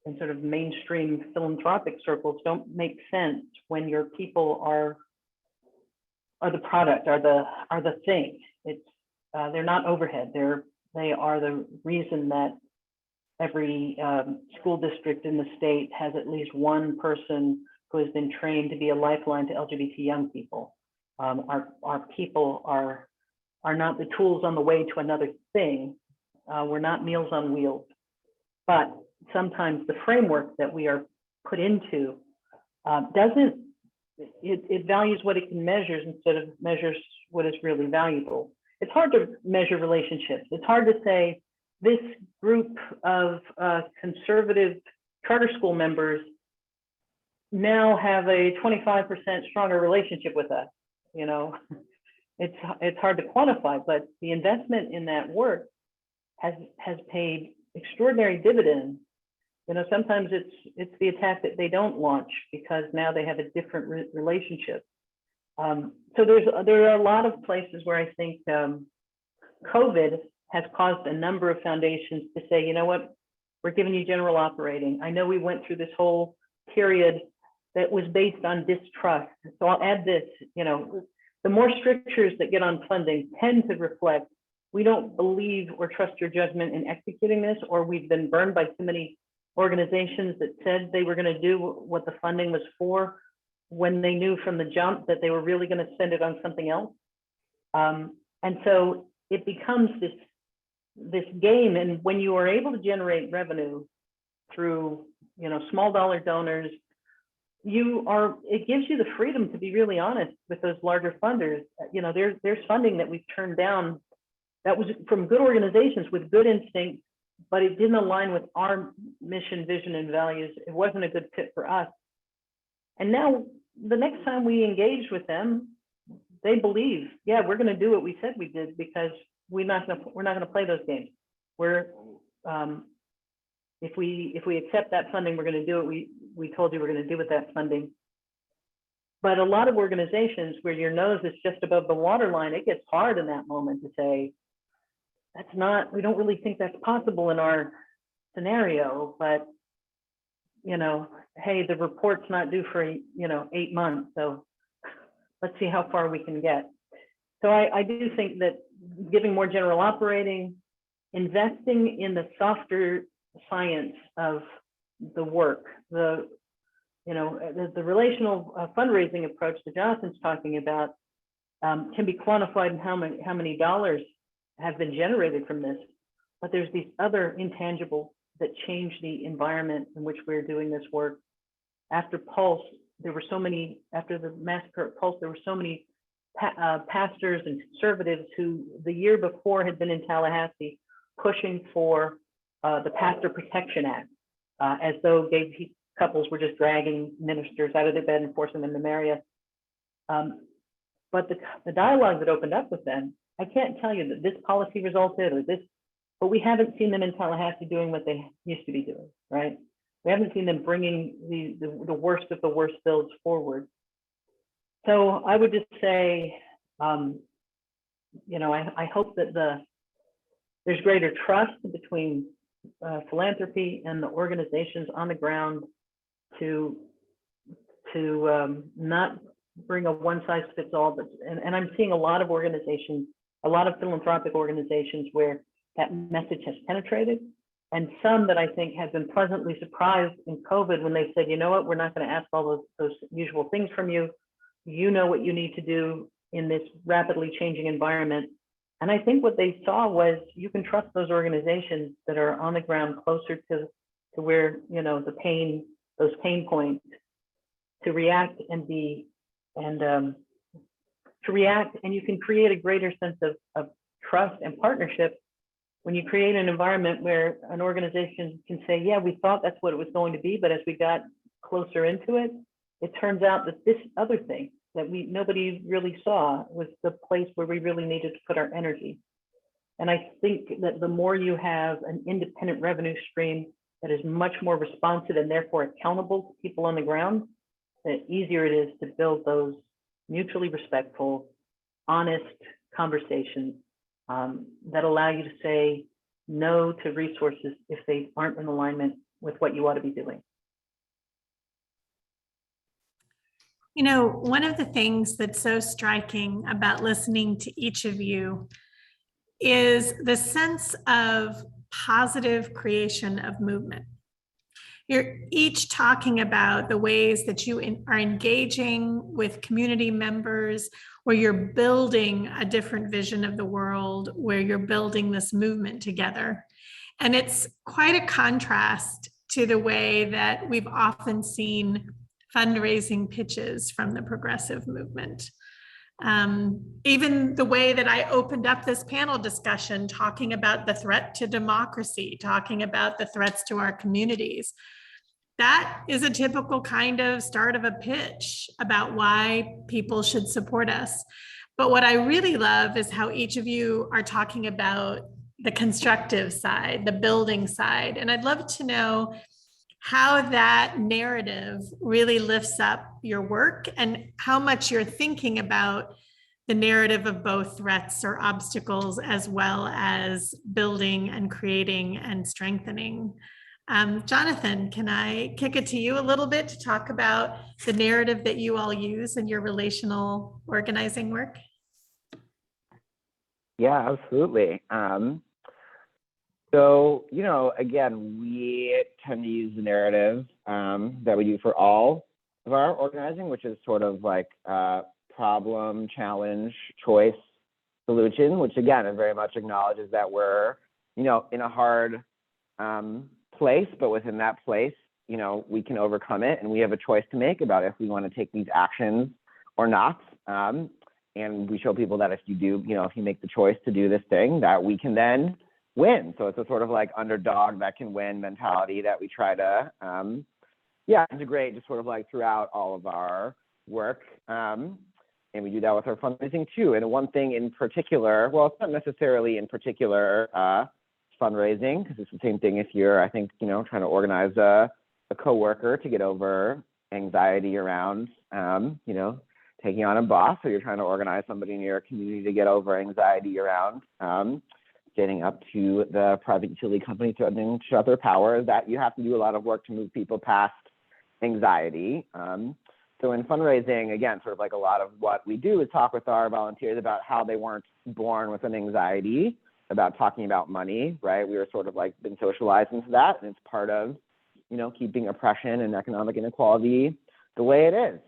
in sort of mainstream philanthropic circles don't make sense when your people are the product, are the thing. They're not overhead. They are the reason that every school district in the state has at least one person who has been trained to be a lifeline to LGBT young people. Our people are not the tools on the way to another thing. We're not Meals on Wheels, but sometimes the framework that we are put into it values what it can measure instead of measures what is really valuable. It's hard to measure relationships. It's hard to say this group of conservative charter school members now have a 25% stronger relationship with us. It's hard to quantify, but the investment in that work has paid extraordinary dividends. Sometimes it's the attack that they don't launch because now they have a different relationship. So there are a lot of places where I think COVID has caused a number of foundations to say, you know what, we're giving you general operating. I know we went through this whole period that was based on distrust. So I'll add this, the more strictures that get on funding tend to reflect, we don't believe or trust your judgment in executing this, or we've been burned by too many organizations that said they were going to do what the funding was for when they knew from the jump that they were really going to spend it on something else. And so it becomes this this game. And when you are able to generate revenue through, you know, small dollar donors, it gives you the freedom to be really honest with those larger funders. You know, there's funding that we've turned down that was from good organizations with good instinct, but it didn't align with our mission, vision, and values. It wasn't a good fit for us. And now the next time we engage with them, they believe, yeah, we're going to do what we said we did, because we're not going to play those games. If we accept that funding, we're going to do what we told you we're going to do with that funding. But a lot of organizations where your nose is just above the waterline, it gets hard in that moment to say, we don't really think that's possible in our scenario, but, you know, hey, the report's not due for, 8 months. So let's see how far we can get. So I do think that giving more general operating, investing in the softer science of the work, the relational fundraising approach that Jonathan's talking about can be quantified in how many dollars have been generated from this. But there's these other intangibles that change the environment in which we're doing this work. After Pulse, after the massacre at Pulse, there were so many pastors and conservatives who the year before had been in Tallahassee pushing for the Pastor Protection Act, as though gay couples were just dragging ministers out of their bed and forcing them to marry us. But the dialogue that opened up with them, I can't tell you that this policy resulted or this, but we haven't seen them in Tallahassee doing what they used to be doing, right? We haven't seen them bringing the worst of the worst bills forward. So I would just say, I hope that there's greater trust between philanthropy and the organizations on the ground to not bring a one-size-fits-all, but and I'm seeing a lot of organizations, a lot of philanthropic organizations where that message has penetrated, and some that I think have been pleasantly surprised in COVID when they said, you know what, we're not going to ask all those usual things from you. You know what you need to do in this rapidly changing environment. And I think what they saw was you can trust those organizations that are on the ground closer to where, those pain points to react and you can create a greater sense of trust and partnership when you create an environment where an organization can say, yeah, we thought that's what it was going to be, but as we got closer into it, it turns out that this other thing that nobody really saw was the place where we really needed to put our energy. And I think that the more you have an independent revenue stream that is much more responsive and therefore accountable to people on the ground, the easier it is to build those mutually respectful, honest conversations that allow you to say no to resources if they aren't in alignment with what you ought to be doing. One of the things that's so striking about listening to each of you is the sense of positive creation of movement. You're each talking about the ways that you are engaging with community members, where you're building a different vision of the world, where you're building this movement together. And it's quite a contrast to the way that we've often seen fundraising pitches from the progressive movement. Even the way that I opened up this panel discussion, talking about the threat to democracy, talking about the threats to our communities. That is a typical kind of start of a pitch about why people should support us. But what I really love is how each of you are talking about the constructive side, the building side. And I'd love to know how that narrative really lifts up your work and how much you're thinking about the narrative of both threats or obstacles, as well as building and creating and strengthening. Jonathan, can I kick it to you a little bit to talk about the narrative that you all use in your relational organizing work? Yeah, absolutely. So, again, we tend to use the narrative that we do for all of our organizing, which is sort of like problem, challenge, choice, solution, which again, it very much acknowledges that we're in a hard place, but within that place, we can overcome it, and we have a choice to make about if we want to take these actions or not. And we show people that if you do, if you make the choice to do this thing, that we can then win. So it's a sort of like underdog that can win mentality that we try to, integrate just sort of like throughout all of our work. And we do that with our fundraising too. And one thing in particular, well, it's not necessarily in particular fundraising, because it's the same thing if you're, I think, trying to organize a coworker to get over anxiety around, taking on a boss, or you're trying to organize somebody in your community to get over anxiety around standing up to the private utility company threatening to shut their power, that you have to do a lot of work to move people past anxiety. So in fundraising, again, sort of like a lot of what we do is talk with our volunteers about how they weren't born with an anxiety about talking about money, right? We were sort of like been socialized into that, and it's part of, keeping oppression and economic inequality the way it is.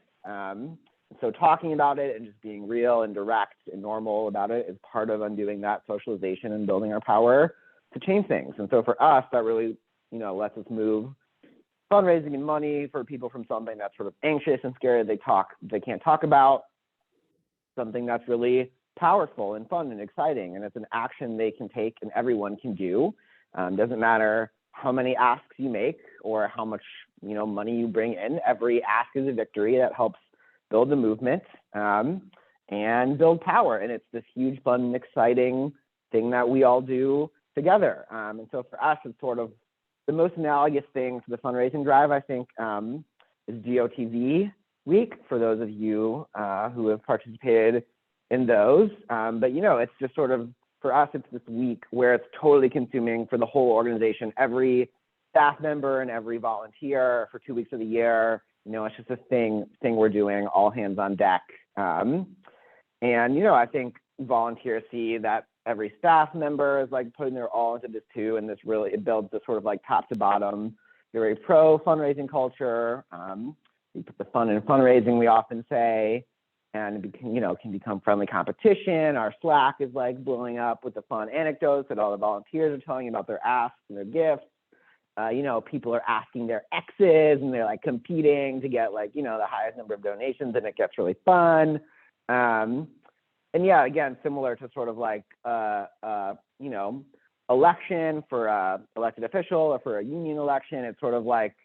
So talking about it and just being real and direct and normal about it is part of undoing that socialization and building our power to change things. And so for us, that really, lets us move fundraising and money for people from something that's sort of anxious and scary they can't talk about, something that's really powerful and fun and exciting. And it's an action they can take and everyone can do. Doesn't matter how many asks you make or how much, money you bring in. Every ask is a victory that helps build the movement and build power. And it's this huge, fun, and exciting thing that we all do together. And so for us, it's sort of the most analogous thing to the fundraising drive, I think, is GOTV week, for those of you who have participated in those. But, it's just sort of, for us, it's this week where it's totally consuming for the whole organization, every staff member and every volunteer for 2 weeks of the year. It's just a thing we're doing, all hands on deck. And, I think volunteers see that every staff member is like putting their all into this too. And it builds this sort of like top to bottom, very pro fundraising culture. We put the fun in fundraising, we often say, and it can become friendly competition. Our Slack is like blowing up with the fun anecdotes that all the volunteers are telling about their asks and their gifts. People are asking their exes and they're like competing to get like, the highest number of donations, and it gets really fun. And yeah, again, similar to sort of like, election for a elected official or for a union election, it's sort of like,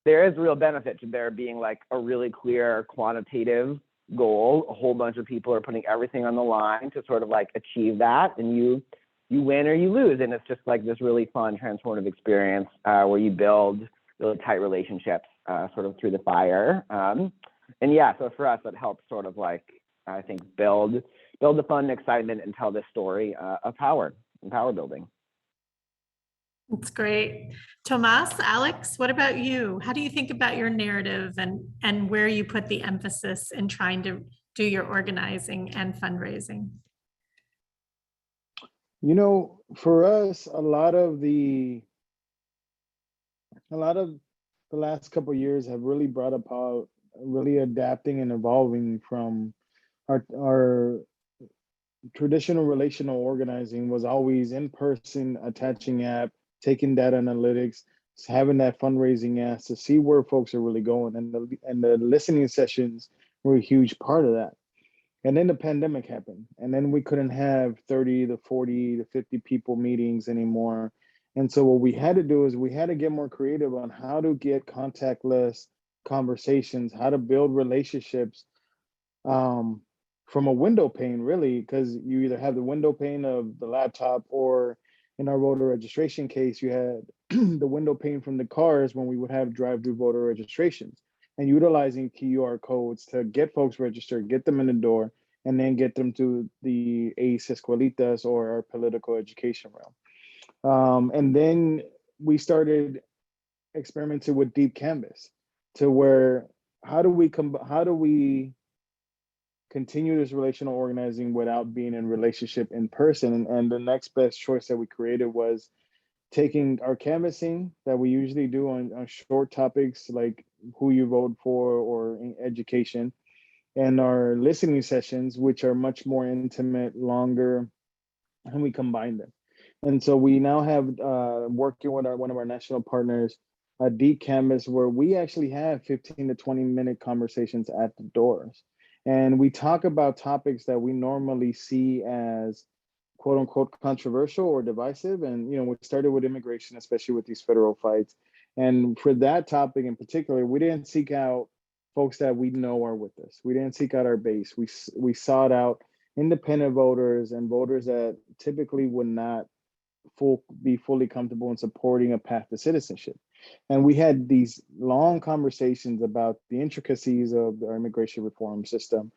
there is real benefit to there being like a really clear quantitative goal. A whole bunch of people are putting everything on the line to sort of like achieve that, and you win or you lose. And it's just like this really fun, transformative experience where you build really tight relationships sort of through the fire. And yeah, so for us, it helps sort of like, I think, build the fun and excitement and tell this story of power and power building. That's great. Tomas, Alex, what about you? How do you think about your narrative and where you put the emphasis in trying to do your organizing and fundraising? For us, a lot of the last couple of years have really brought about really adapting and evolving from our traditional relational organizing was always in person, attaching app, taking data analytics, having that fundraising ask to see where folks are really going. And the listening sessions were a huge part of that. And then the pandemic happened, and then we couldn't have 30 to 40 to 50 people meetings anymore. And so what we had to do is we had to get more creative on how to get contactless conversations, how to build relationships from a window pane, really, because you either have the window pane of the laptop, or in our voter registration case, you had the window pane from the cars when we would have drive-through voter registrations, and utilizing QR codes to get folks registered, get them in the door, and then get them to the ACE Escuelitas or our political education realm. And then we started experimenting with deep canvas, to where how do we continue this relational organizing without being in relationship in person? And the next best choice that we created was taking our canvassing that we usually do on short topics like who you vote for or in education, and our listening sessions, which are much more intimate, longer, and we combine them. And so we now have, working with one of our national partners, a deep canvas where we actually have 15 to 20-minute conversations at the doors. And we talk about topics that we normally see as quote unquote controversial or divisive. And, we started with immigration, especially with these federal fights. And for that topic in particular, we didn't seek out folks that we know are with us. We didn't seek out our base. We sought out independent voters and voters that typically would not be fully comfortable in supporting a path to citizenship. And we had these long conversations about the intricacies of our immigration reform system,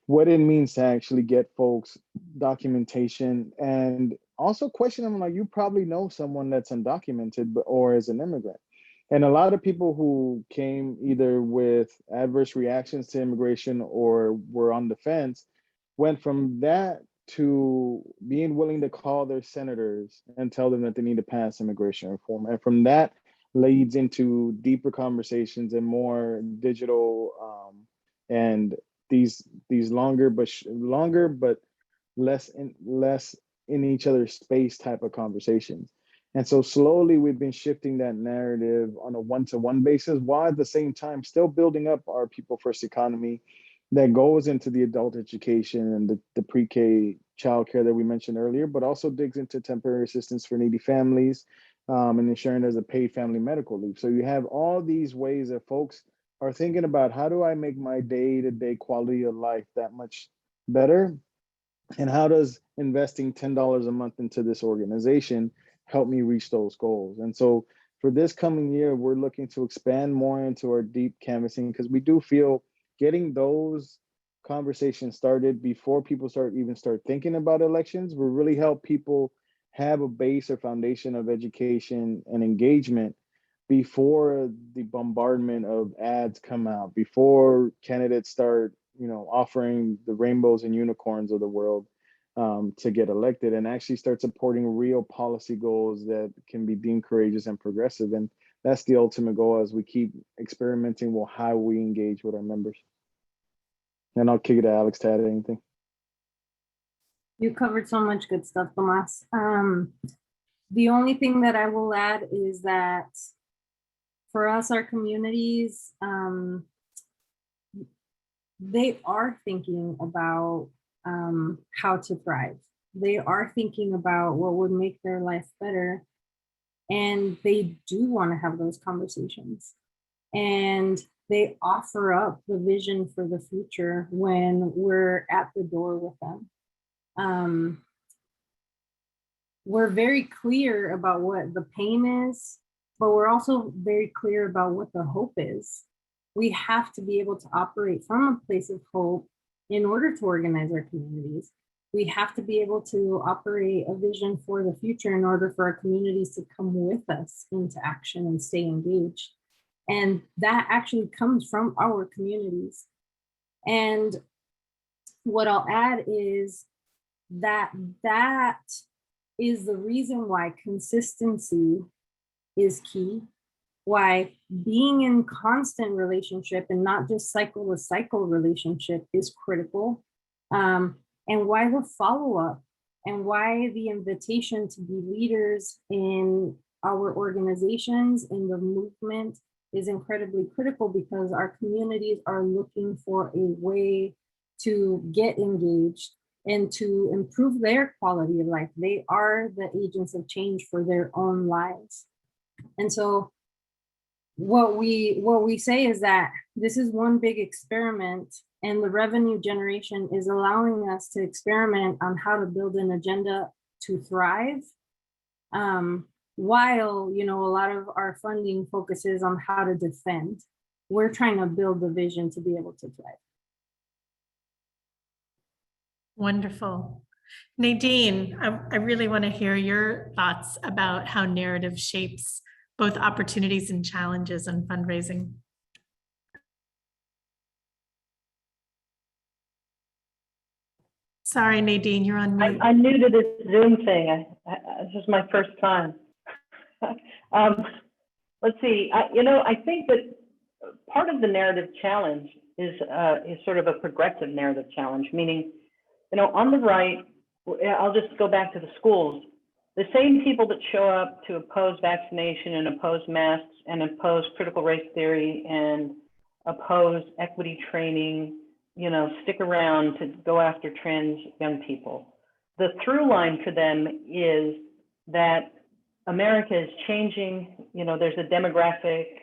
what it means to actually get folks documentation, and also question them like, you probably know someone that's undocumented or is an immigrant. And a lot of people who came either with adverse reactions to immigration or were on the fence went from that to being willing to call their senators and tell them that they need to pass immigration reform. And from that leads into deeper conversations and more digital, and these longer but less in each other's space type of conversations. And so slowly we've been shifting that narrative on a one-to-one basis, while at the same time still building up our people first economy that goes into the adult education and the pre-K childcare that we mentioned earlier, but also digs into temporary assistance for needy families, and ensuring there's a paid family medical leave. So you have all these ways that folks are thinking about, how do I make my day-to-day quality of life that much better? And how does investing $10 a month into this organization help me reach those goals? And so for this coming year, we're looking to expand more into our deep canvassing, because we do feel getting those conversations started before people start thinking about elections will really help people have a base or foundation of education and engagement before the bombardment of ads come out, before candidates start, offering the rainbows and unicorns of the world, to get elected, and actually start supporting real policy goals that can be deemed courageous and progressive. And that's the ultimate goal as we keep experimenting with how we engage with our members. And I'll kick it to Alex to add anything. You covered so much good stuff, Tomas. The only thing that I will add is that for us, our communities, they are thinking about how to thrive. They are thinking about what would make their life better. And they do want to have those conversations. And they offer up the vision for the future when we're at the door with them. We're very clear about what the pain is, but we're also very clear about what the hope is. We have to be able to operate from a place of hope in order to organize our communities. We have to be able to operate a vision for the future in order for our communities to come with us into action and stay engaged. And that actually comes from our communities. And what I'll add is that is the reason why consistency is key, why being in constant relationship and not just cycle to cycle relationship is critical, and why the follow-up and why the invitation to be leaders in our organizations, in the movement, is incredibly critical, because our communities are looking for a way to get engaged and to improve their quality of life. They are the agents of change for their own lives. And so what we say is that this is one big experiment, and the revenue generation is allowing us to experiment on how to build an agenda to thrive, while a lot of our funding focuses on how to defend. We're trying to build the vision to be able to thrive. Wonderful. Nadine, I really want to hear your thoughts about how narrative shapes both opportunities and challenges in fundraising. Sorry, Nadine, you're on mute. I'm new to this Zoom thing. This is my first time. Let's see. I think that part of the narrative challenge is sort of a progressive narrative challenge, meaning, on the right, I'll just go back to the schools. the same people that show up to oppose vaccination and oppose masks and oppose critical race theory and oppose equity training, you know, stick around to go after trans young people. The through line for them is that America is changing. You know, there's a demographic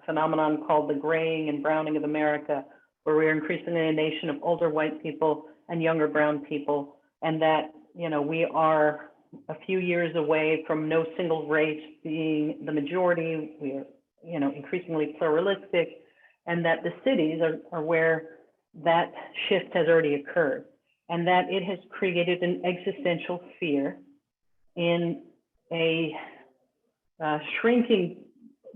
phenomenon called the graying and browning of America, where we're increasingly a nation of older white people and younger brown people, and that, you know, we are a few years away from no single race being the majority. We're, you know, increasingly pluralistic, and that the cities are where that shift has already occurred, and that it has created an existential fear in a shrinking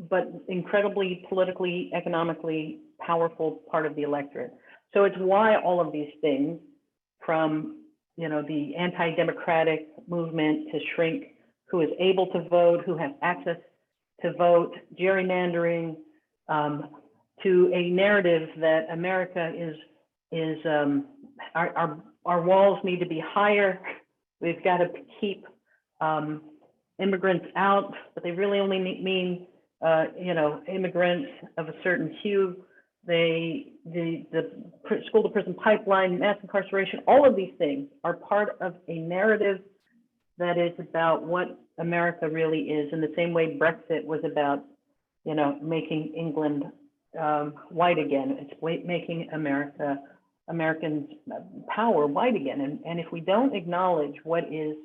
but incredibly politically, economically powerful part of the electorate. So it's why all of these things, from, you know, the anti-democratic movement to shrink who is able to vote, who has access to vote, gerrymandering, to a narrative that America is our walls need to be higher. We've got to keep immigrants out, but they really only mean you know, immigrants of a certain hue. The school to prison pipeline, mass incarceration, all of these things are part of a narrative that is about what America really is, in the same way Brexit was about, you know, making England white again. It's making Americans' power white again. And if we don't acknowledge what is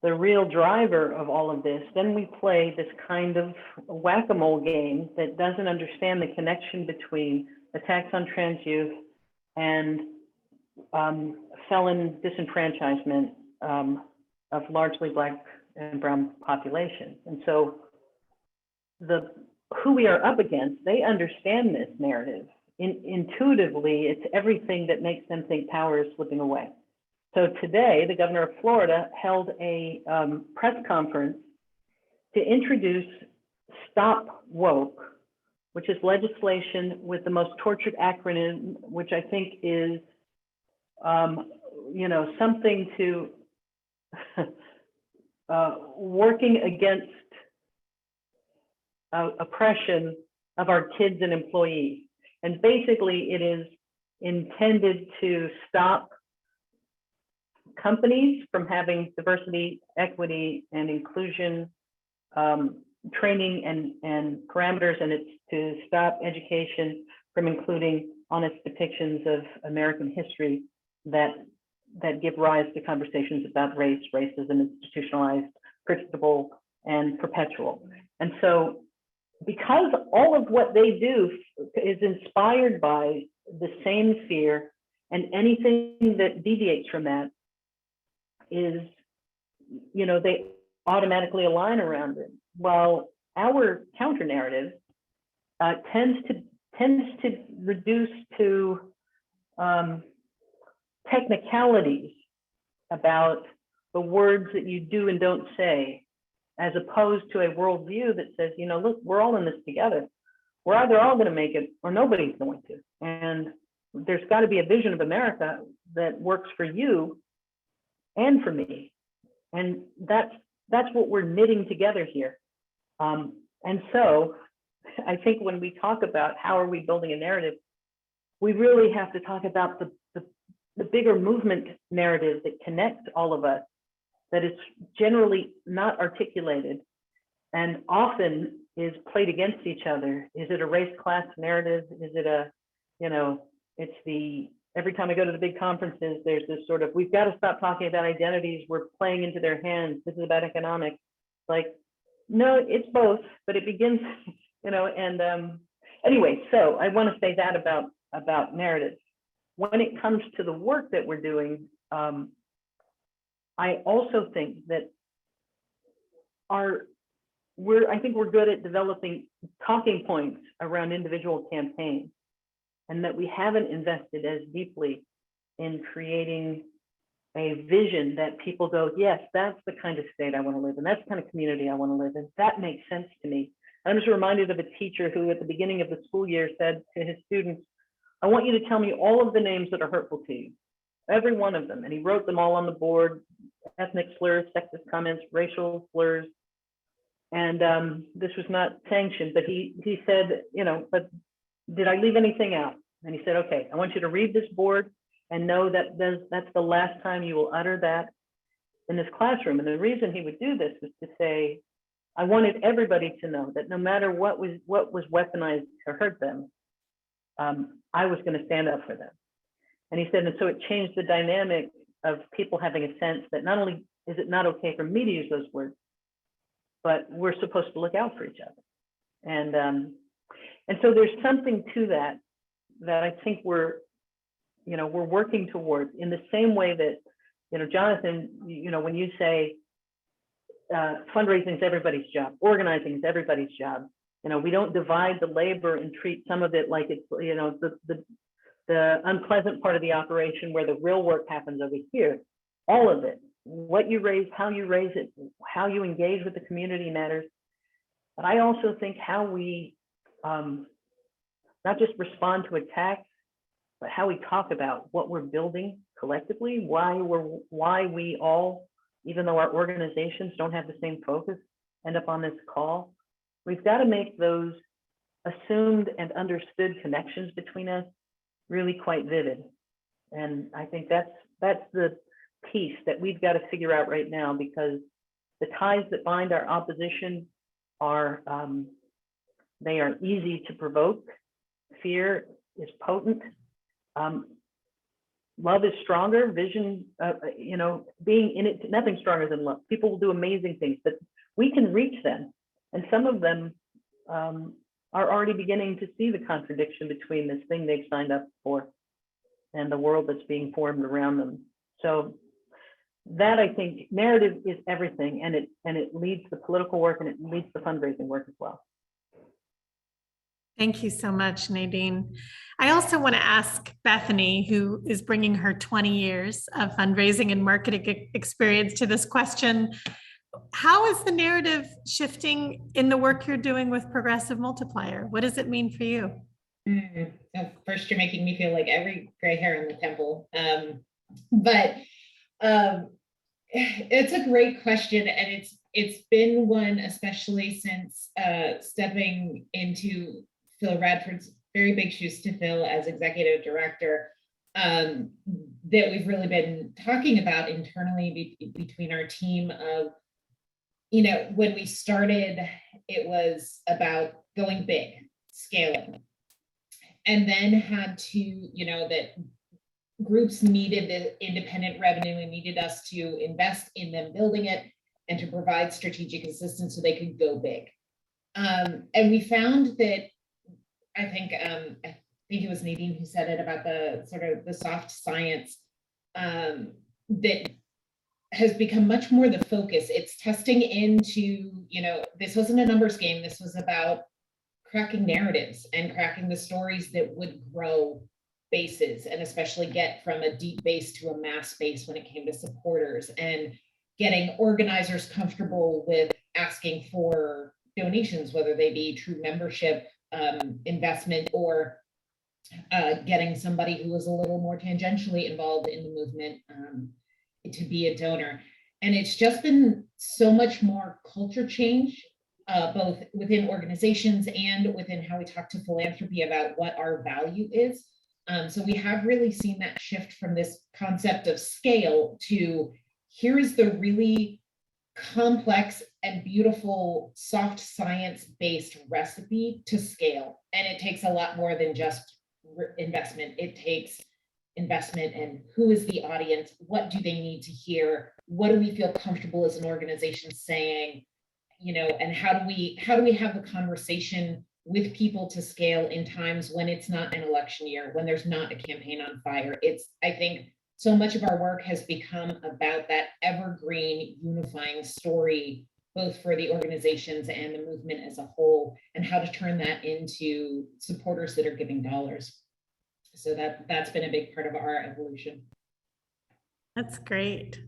the real driver of all of this, then we play this kind of whack-a-mole game that doesn't understand the connection between attacks on trans youth and felon disenfranchisement of largely Black and brown populations. And so who we are up against, they understand this narrative. Intuitively, it's everything that makes them think power is slipping away. So today, the governor of Florida held a press conference to introduce Stop Woke, which is legislation with the most tortured acronym, which I think is, you know, something to working against oppression of our kids and employees. And basically, it is intended to stop companies from having diversity, equity, and inclusion training and parameters, and it's to stop education from including honest depictions of American history that give rise to conversations about race, racism, institutionalized, predictable, and perpetual. And so, because all of what they do is inspired by the same fear, and anything that deviates from that is, you know, they automatically align around it. While our counter narrative tends to reduce to technicalities about the words that you do and don't say, as opposed to a worldview that says, you know, look, we're all in this together. We're either all going to make it or nobody's going to. And there's got to be a vision of America that works for you and for me. And that's what we're knitting together here. And so I think when we talk about how are we building a narrative, we really have to talk about the bigger movement narrative that connects all of us, that is generally not articulated and often is played against each other. Is it a race class narrative? Is it a, you know, it's the, every time I go to the big conferences, there's this sort of, we've got to stop talking about identities. We're playing into their hands. This is about economics. Like, no, it's both, but it begins, you know, and anyway, so I want to say that about narrative. When it comes to the work that we're doing, I also think that I think we're good at developing talking points around individual campaigns, and that we haven't invested as deeply in creating a vision that people go, yes, that's the kind of state I want to live in. That's the kind of community I want to live in. That makes sense to me. I'm just reminded of a teacher who at the beginning of the school year said to his students, I want you to tell me all of the names that are hurtful to you. every one of them. And he wrote them all on the board: ethnic slurs, sexist comments, racial slurs. And this was not sanctioned, but he said, you know, but did I leave anything out? And he said, okay, I want you to read this board and know that that's the last time you will utter that in this classroom. And the reason he would do this was to say, I wanted everybody to know that no matter what was weaponized to hurt them, I was going to stand up for them. And he said, and so it changed the dynamic of people having a sense that not only is it not okay for me to use those words, but we're supposed to look out for each other. And so there's something to that I think we're working towards, in the same way that, you know, Jonathan, you know, when you say fundraising is everybody's job, organizing is everybody's job, you know, we don't divide the labor and treat some of it like it's, you know, the unpleasant part of the operation where the real work happens over here. All of it, what you raise, how you raise it, how you engage with the community matters. But I also think how we not just respond to attacks, but how we talk about what we're building collectively, why we all, even though our organizations don't have the same focus, end up on this call. We've got to make those assumed and understood connections between us really quite vivid. And I think that's the piece that we've got to figure out right now, because the ties that bind our opposition are, they are easy to provoke. Fear is potent. Love is stronger. Vision, you know, being in it, nothing stronger than love. People will do amazing things, but we can reach them. And some of them are already beginning to see the contradiction between this thing they've signed up for and the world that's being formed around them. So that, I think, narrative is everything, and it leads the political work and it leads the fundraising work as well. Thank you so much, Nadine. I also want to ask Bethany, who is bringing her 20 years of fundraising and marketing experience to this question. How is the narrative shifting in the work you're doing with Progressive Multiplier? What does it mean for you? First, you're making me feel like every gray hair in the temple. It's a great question, and it's been one, especially since stepping into Phil Radford's very big shoes to fill as executive director, that we've really been talking about internally between our team of, you know, when we started, it was about going big, scaling, and then had to, you know, that groups needed the independent revenue and needed us to invest in them building it and to provide strategic assistance so they could go big. And we found that, I think it was Nadine who said it about the sort of the soft science that has become much more the focus. It's testing into, you know, this wasn't a numbers game. This was about cracking narratives and cracking the stories that would grow bases, and especially get from a deep base to a mass base when it came to supporters, and getting organizers comfortable with asking for donations, whether they be true membership, investment, or getting somebody who was a little more tangentially involved in the movement to be a donor. And it's just been so much more culture change, both within organizations and within how we talk to philanthropy about what our value is. So we have really seen that shift from this concept of scale to, here is the really complex and beautiful soft science-based recipe to scale. And it takes a lot more than just investment. It takes investment and who is the audience? What do they need to hear? What do we feel comfortable as an organization saying? You know, and how do we have the conversation with people to scale in times when it's not an election year, when there's not a campaign on fire? I think so much of our work has become about that evergreen unifying story, both for the organizations and the movement as a whole, and how to turn that into supporters that are giving dollars. So that's been a big part of our evolution. That's great.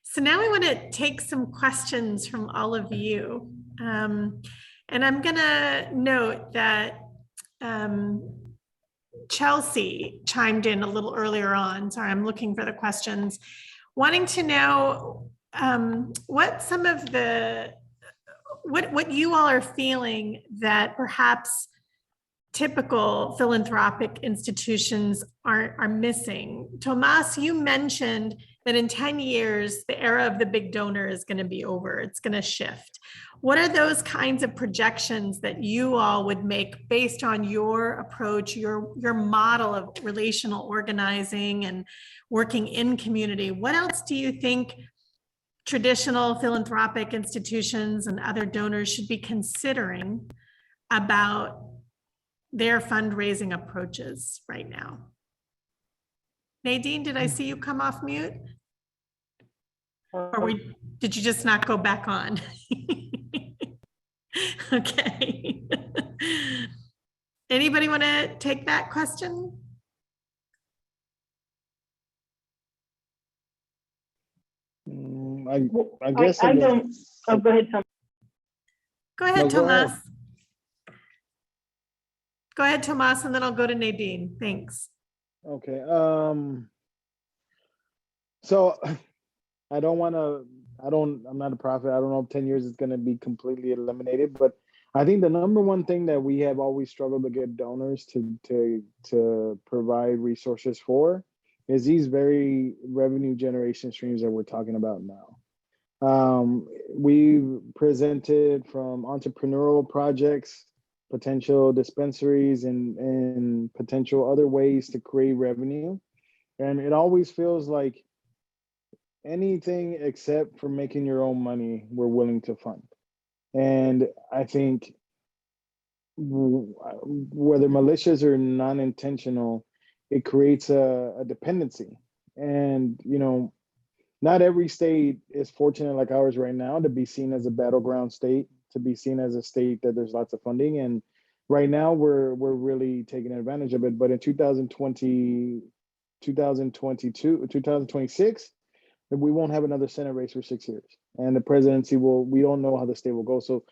So now we want to take some questions from all of you. And I'm going to note that Chelsea chimed in a little earlier on. Sorry, I'm looking for the questions. Wanting to know what some of the, what you all are feeling that perhaps typical philanthropic institutions are missing. Tomas, you mentioned that in 10 years, the era of the big donor is going to be over. It's going to shift. What are those kinds of projections that you all would make based on your approach, your model of relational organizing and working in community? What else do you think traditional philanthropic institutions and other donors should be considering about their fundraising approaches right now? Nadine, did I see you come off mute? Or did you just not go back on? Okay. Anybody want to take that question? I guess I don't. Oh, go ahead, Tom. Go ahead, No, go Tomas. ahead. Go ahead, Tomas, and then I'll go to Nadine. Thanks. Okay. So I'm not a prophet. I don't know if 10 years is going to be completely eliminated, but I think the number one thing that we have always struggled to get donors to provide resources for is these very revenue generation streams that we're talking about now. We've presented from entrepreneurial projects, potential dispensaries, and potential other ways to create revenue. And it always feels like anything except for making your own money, we're willing to fund. And I think whether malicious or non-intentional, it creates a dependency. And, not every state is fortunate like ours right now to be seen as a battleground state, to be seen as a state that there's lots of funding. And right now we're really taking advantage of it. But in 2020, 2022, 2026, we won't have another Senate race for 6 years. And the presidency we don't know how the state will go. So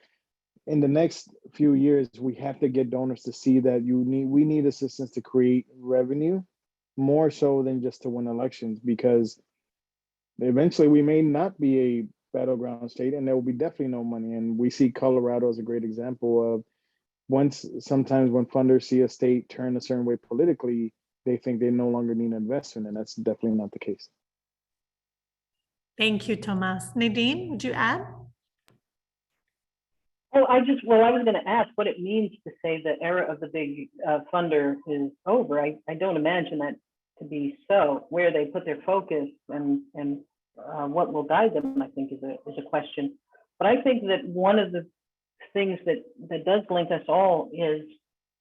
in the next few years, we have to get donors to see that we need assistance to create revenue more so than just to win elections, because eventually we may not be a battleground state and there will be definitely no money. And we see Colorado as a great example of sometimes when funders see a state turn a certain way politically, they think they no longer need investment, and that's definitely not the case. Thank you, Tomas. Nadine, would you add? Oh, I was going to ask what it means to say the era of the big funder is over. I don't imagine that to be so. Where they put their focus and what will guide them, I think, is a question. But I think that one of the things that does link us all is,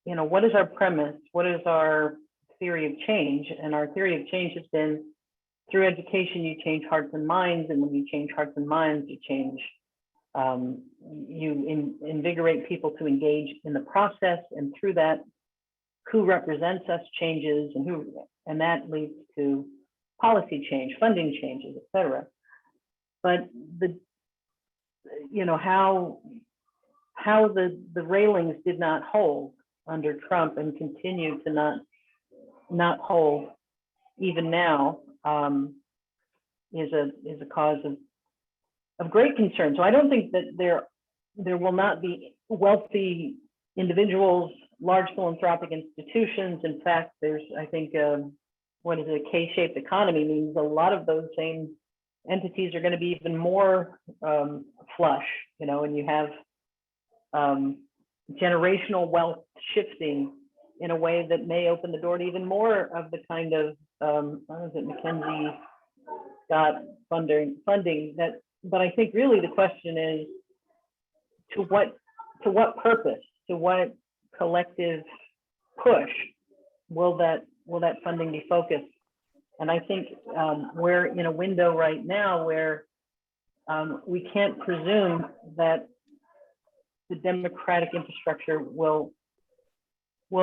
what is our premise? What is our theory of change? And our theory of change has been, through education, you change hearts and minds, and when you change hearts and minds, you change. You invigorate people to engage in the process, and through that, who represents us changes, and that leads to policy change, funding changes, et cetera. But how the railings did not hold under Trump and continue to not hold even now is a cause of great concern. So I don't think that there will not be wealthy individuals, large philanthropic institutions. In fact, there's, I think, what is a K-shaped economy means a lot of those same entities are going to be even more flush, and you have generational wealth shifting in a way that may open the door to even more of the kind of McKenzie Scott funding that. But I think really the question is, to what purpose, to what collective push will that funding be focused? And I think we're in a window right now where we can't presume that the democratic infrastructure will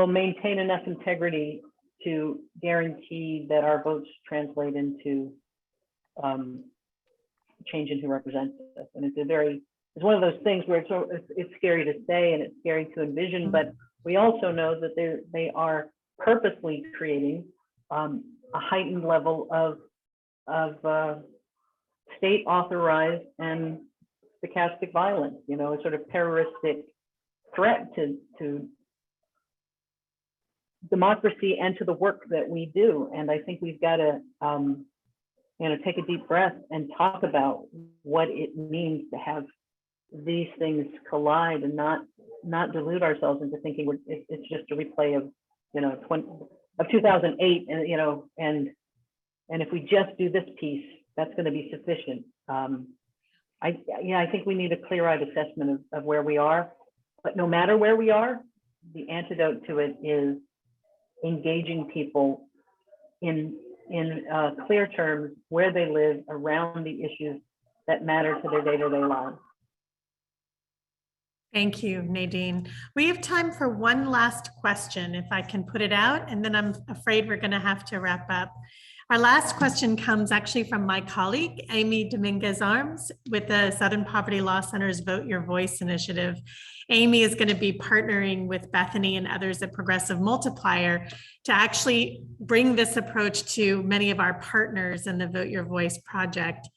maintain enough integrity to guarantee that our votes translate into change in who represents us. And it's one of those things where it's scary to say and it's scary to envision, but we also know that they are purposely creating a heightened level of state authorized and stochastic violence, you know, a sort of terroristic threat to democracy and to the work that we do. And I think we've got to, you know, take a deep breath and talk about what it means to have these things collide and not delude ourselves into thinking it's just a replay of, you know, 2008, and you know, and if we just do this piece, that's going to be sufficient. I think we need a clear-eyed assessment of where we are, but no matter where we are, the antidote to it is engaging people in clear terms where they live around the issues that matter to their day-to-day lives. Thank you, Nadine. We have time for one last question, if I can put it out, and then I'm afraid we're going to have to wrap up. Our last question comes actually from my colleague, Amy Dominguez-Arms, with the Southern Poverty Law Center's Vote Your Voice initiative. Amy is going to be partnering with Bethany and others at Progressive Multiplier to actually bring this approach to many of our partners in the Vote Your Voice project.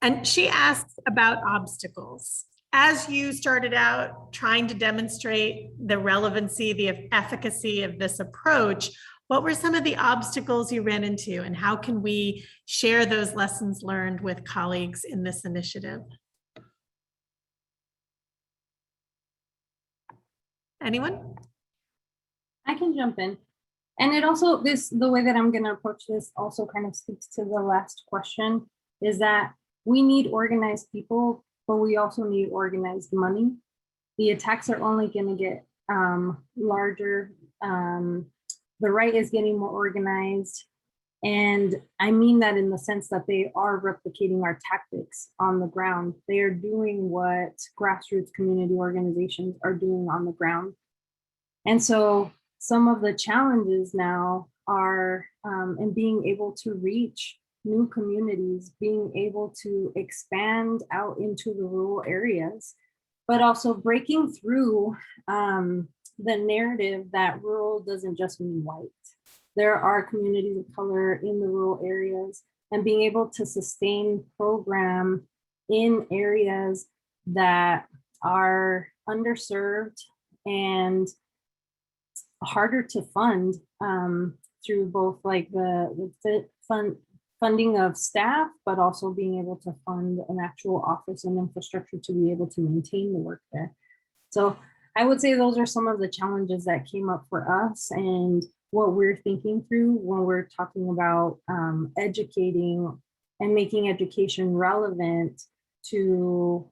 And she asks about obstacles. As you started out trying to demonstrate the relevancy, the efficacy of this approach, what were some of the obstacles you ran into, and how can we share those lessons learned with colleagues in this initiative? Anyone? I can jump in. And it also, the way that I'm going to approach this also kind of speaks to the last question, is that we need organized people, but we also need organized money. The attacks are only going to get larger. The right is getting more organized. And I mean that in the sense that they are replicating our tactics on the ground. They are doing what grassroots community organizations are doing on the ground. And so some of the challenges now are in being able to reach new communities, being able to expand out into the rural areas, but also breaking through the narrative that rural doesn't just mean white. There are communities of color in the rural areas, and being able to sustain program in areas that are underserved and harder to fund through both like the funding of staff, but also being able to fund an actual office and infrastructure to be able to maintain the work there. So I would say those are some of the challenges that came up for us and what we're thinking through when we're talking about educating and making education relevant to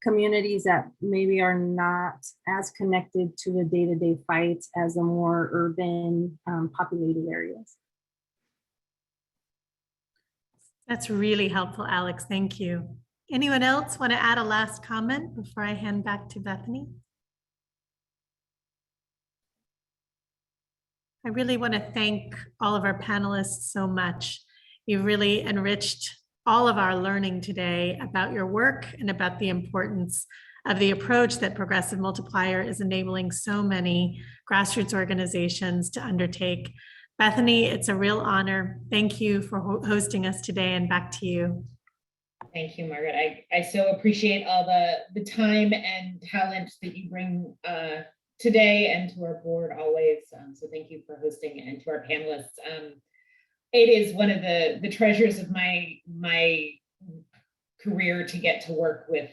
communities that maybe are not as connected to the day-to-day fights as the more urban populated areas. That's really helpful, Alex. Thank you. Anyone else want to add a last comment before I hand back to Bethany? I really want to thank all of our panelists so much. You've really enriched all of our learning today about your work and about the importance of the approach that Progressive Multiplier is enabling so many grassroots organizations to undertake. Bethany, it's a real honor. Thank you for hosting us today, and back to you. Thank you, Margaret. I so appreciate all the time and talent that you bring today and to our board always. So thank you for hosting, and to our panelists. It is one of the treasures of my career to get to work with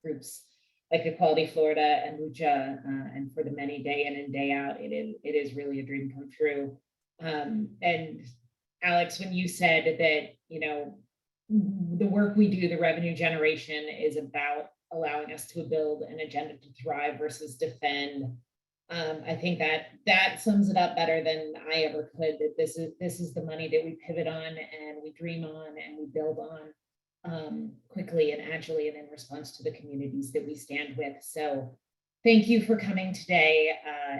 groups like Equality Florida and LUCHA, and for the many day in and day out. It is really a dream come true. And Alex, when you said that, you know, the work we do, the revenue generation, is about allowing us to build an agenda to thrive versus defend. I think that sums it up better than I ever could, that this is the money that we pivot on and we dream on and we build on quickly and agilely and in response to the communities that we stand with. So thank you for coming today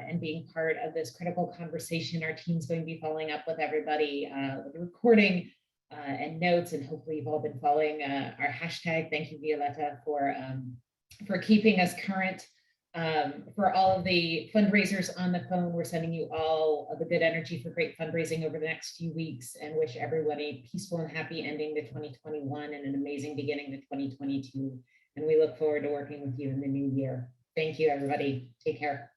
and being part of this critical conversation. Our team's going to be following up with everybody with the recording and notes, and hopefully you've all been following our hashtag. Thank you, Violetta, for keeping us current For all of the fundraisers on the phone, we're sending you all of the good energy for great fundraising over the next few weeks, and wish everyone a peaceful and happy ending to 2021 and an amazing beginning to 2022. And we look forward to working with you in the new year. Thank you, everybody. Take care.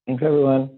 Thanks, everyone.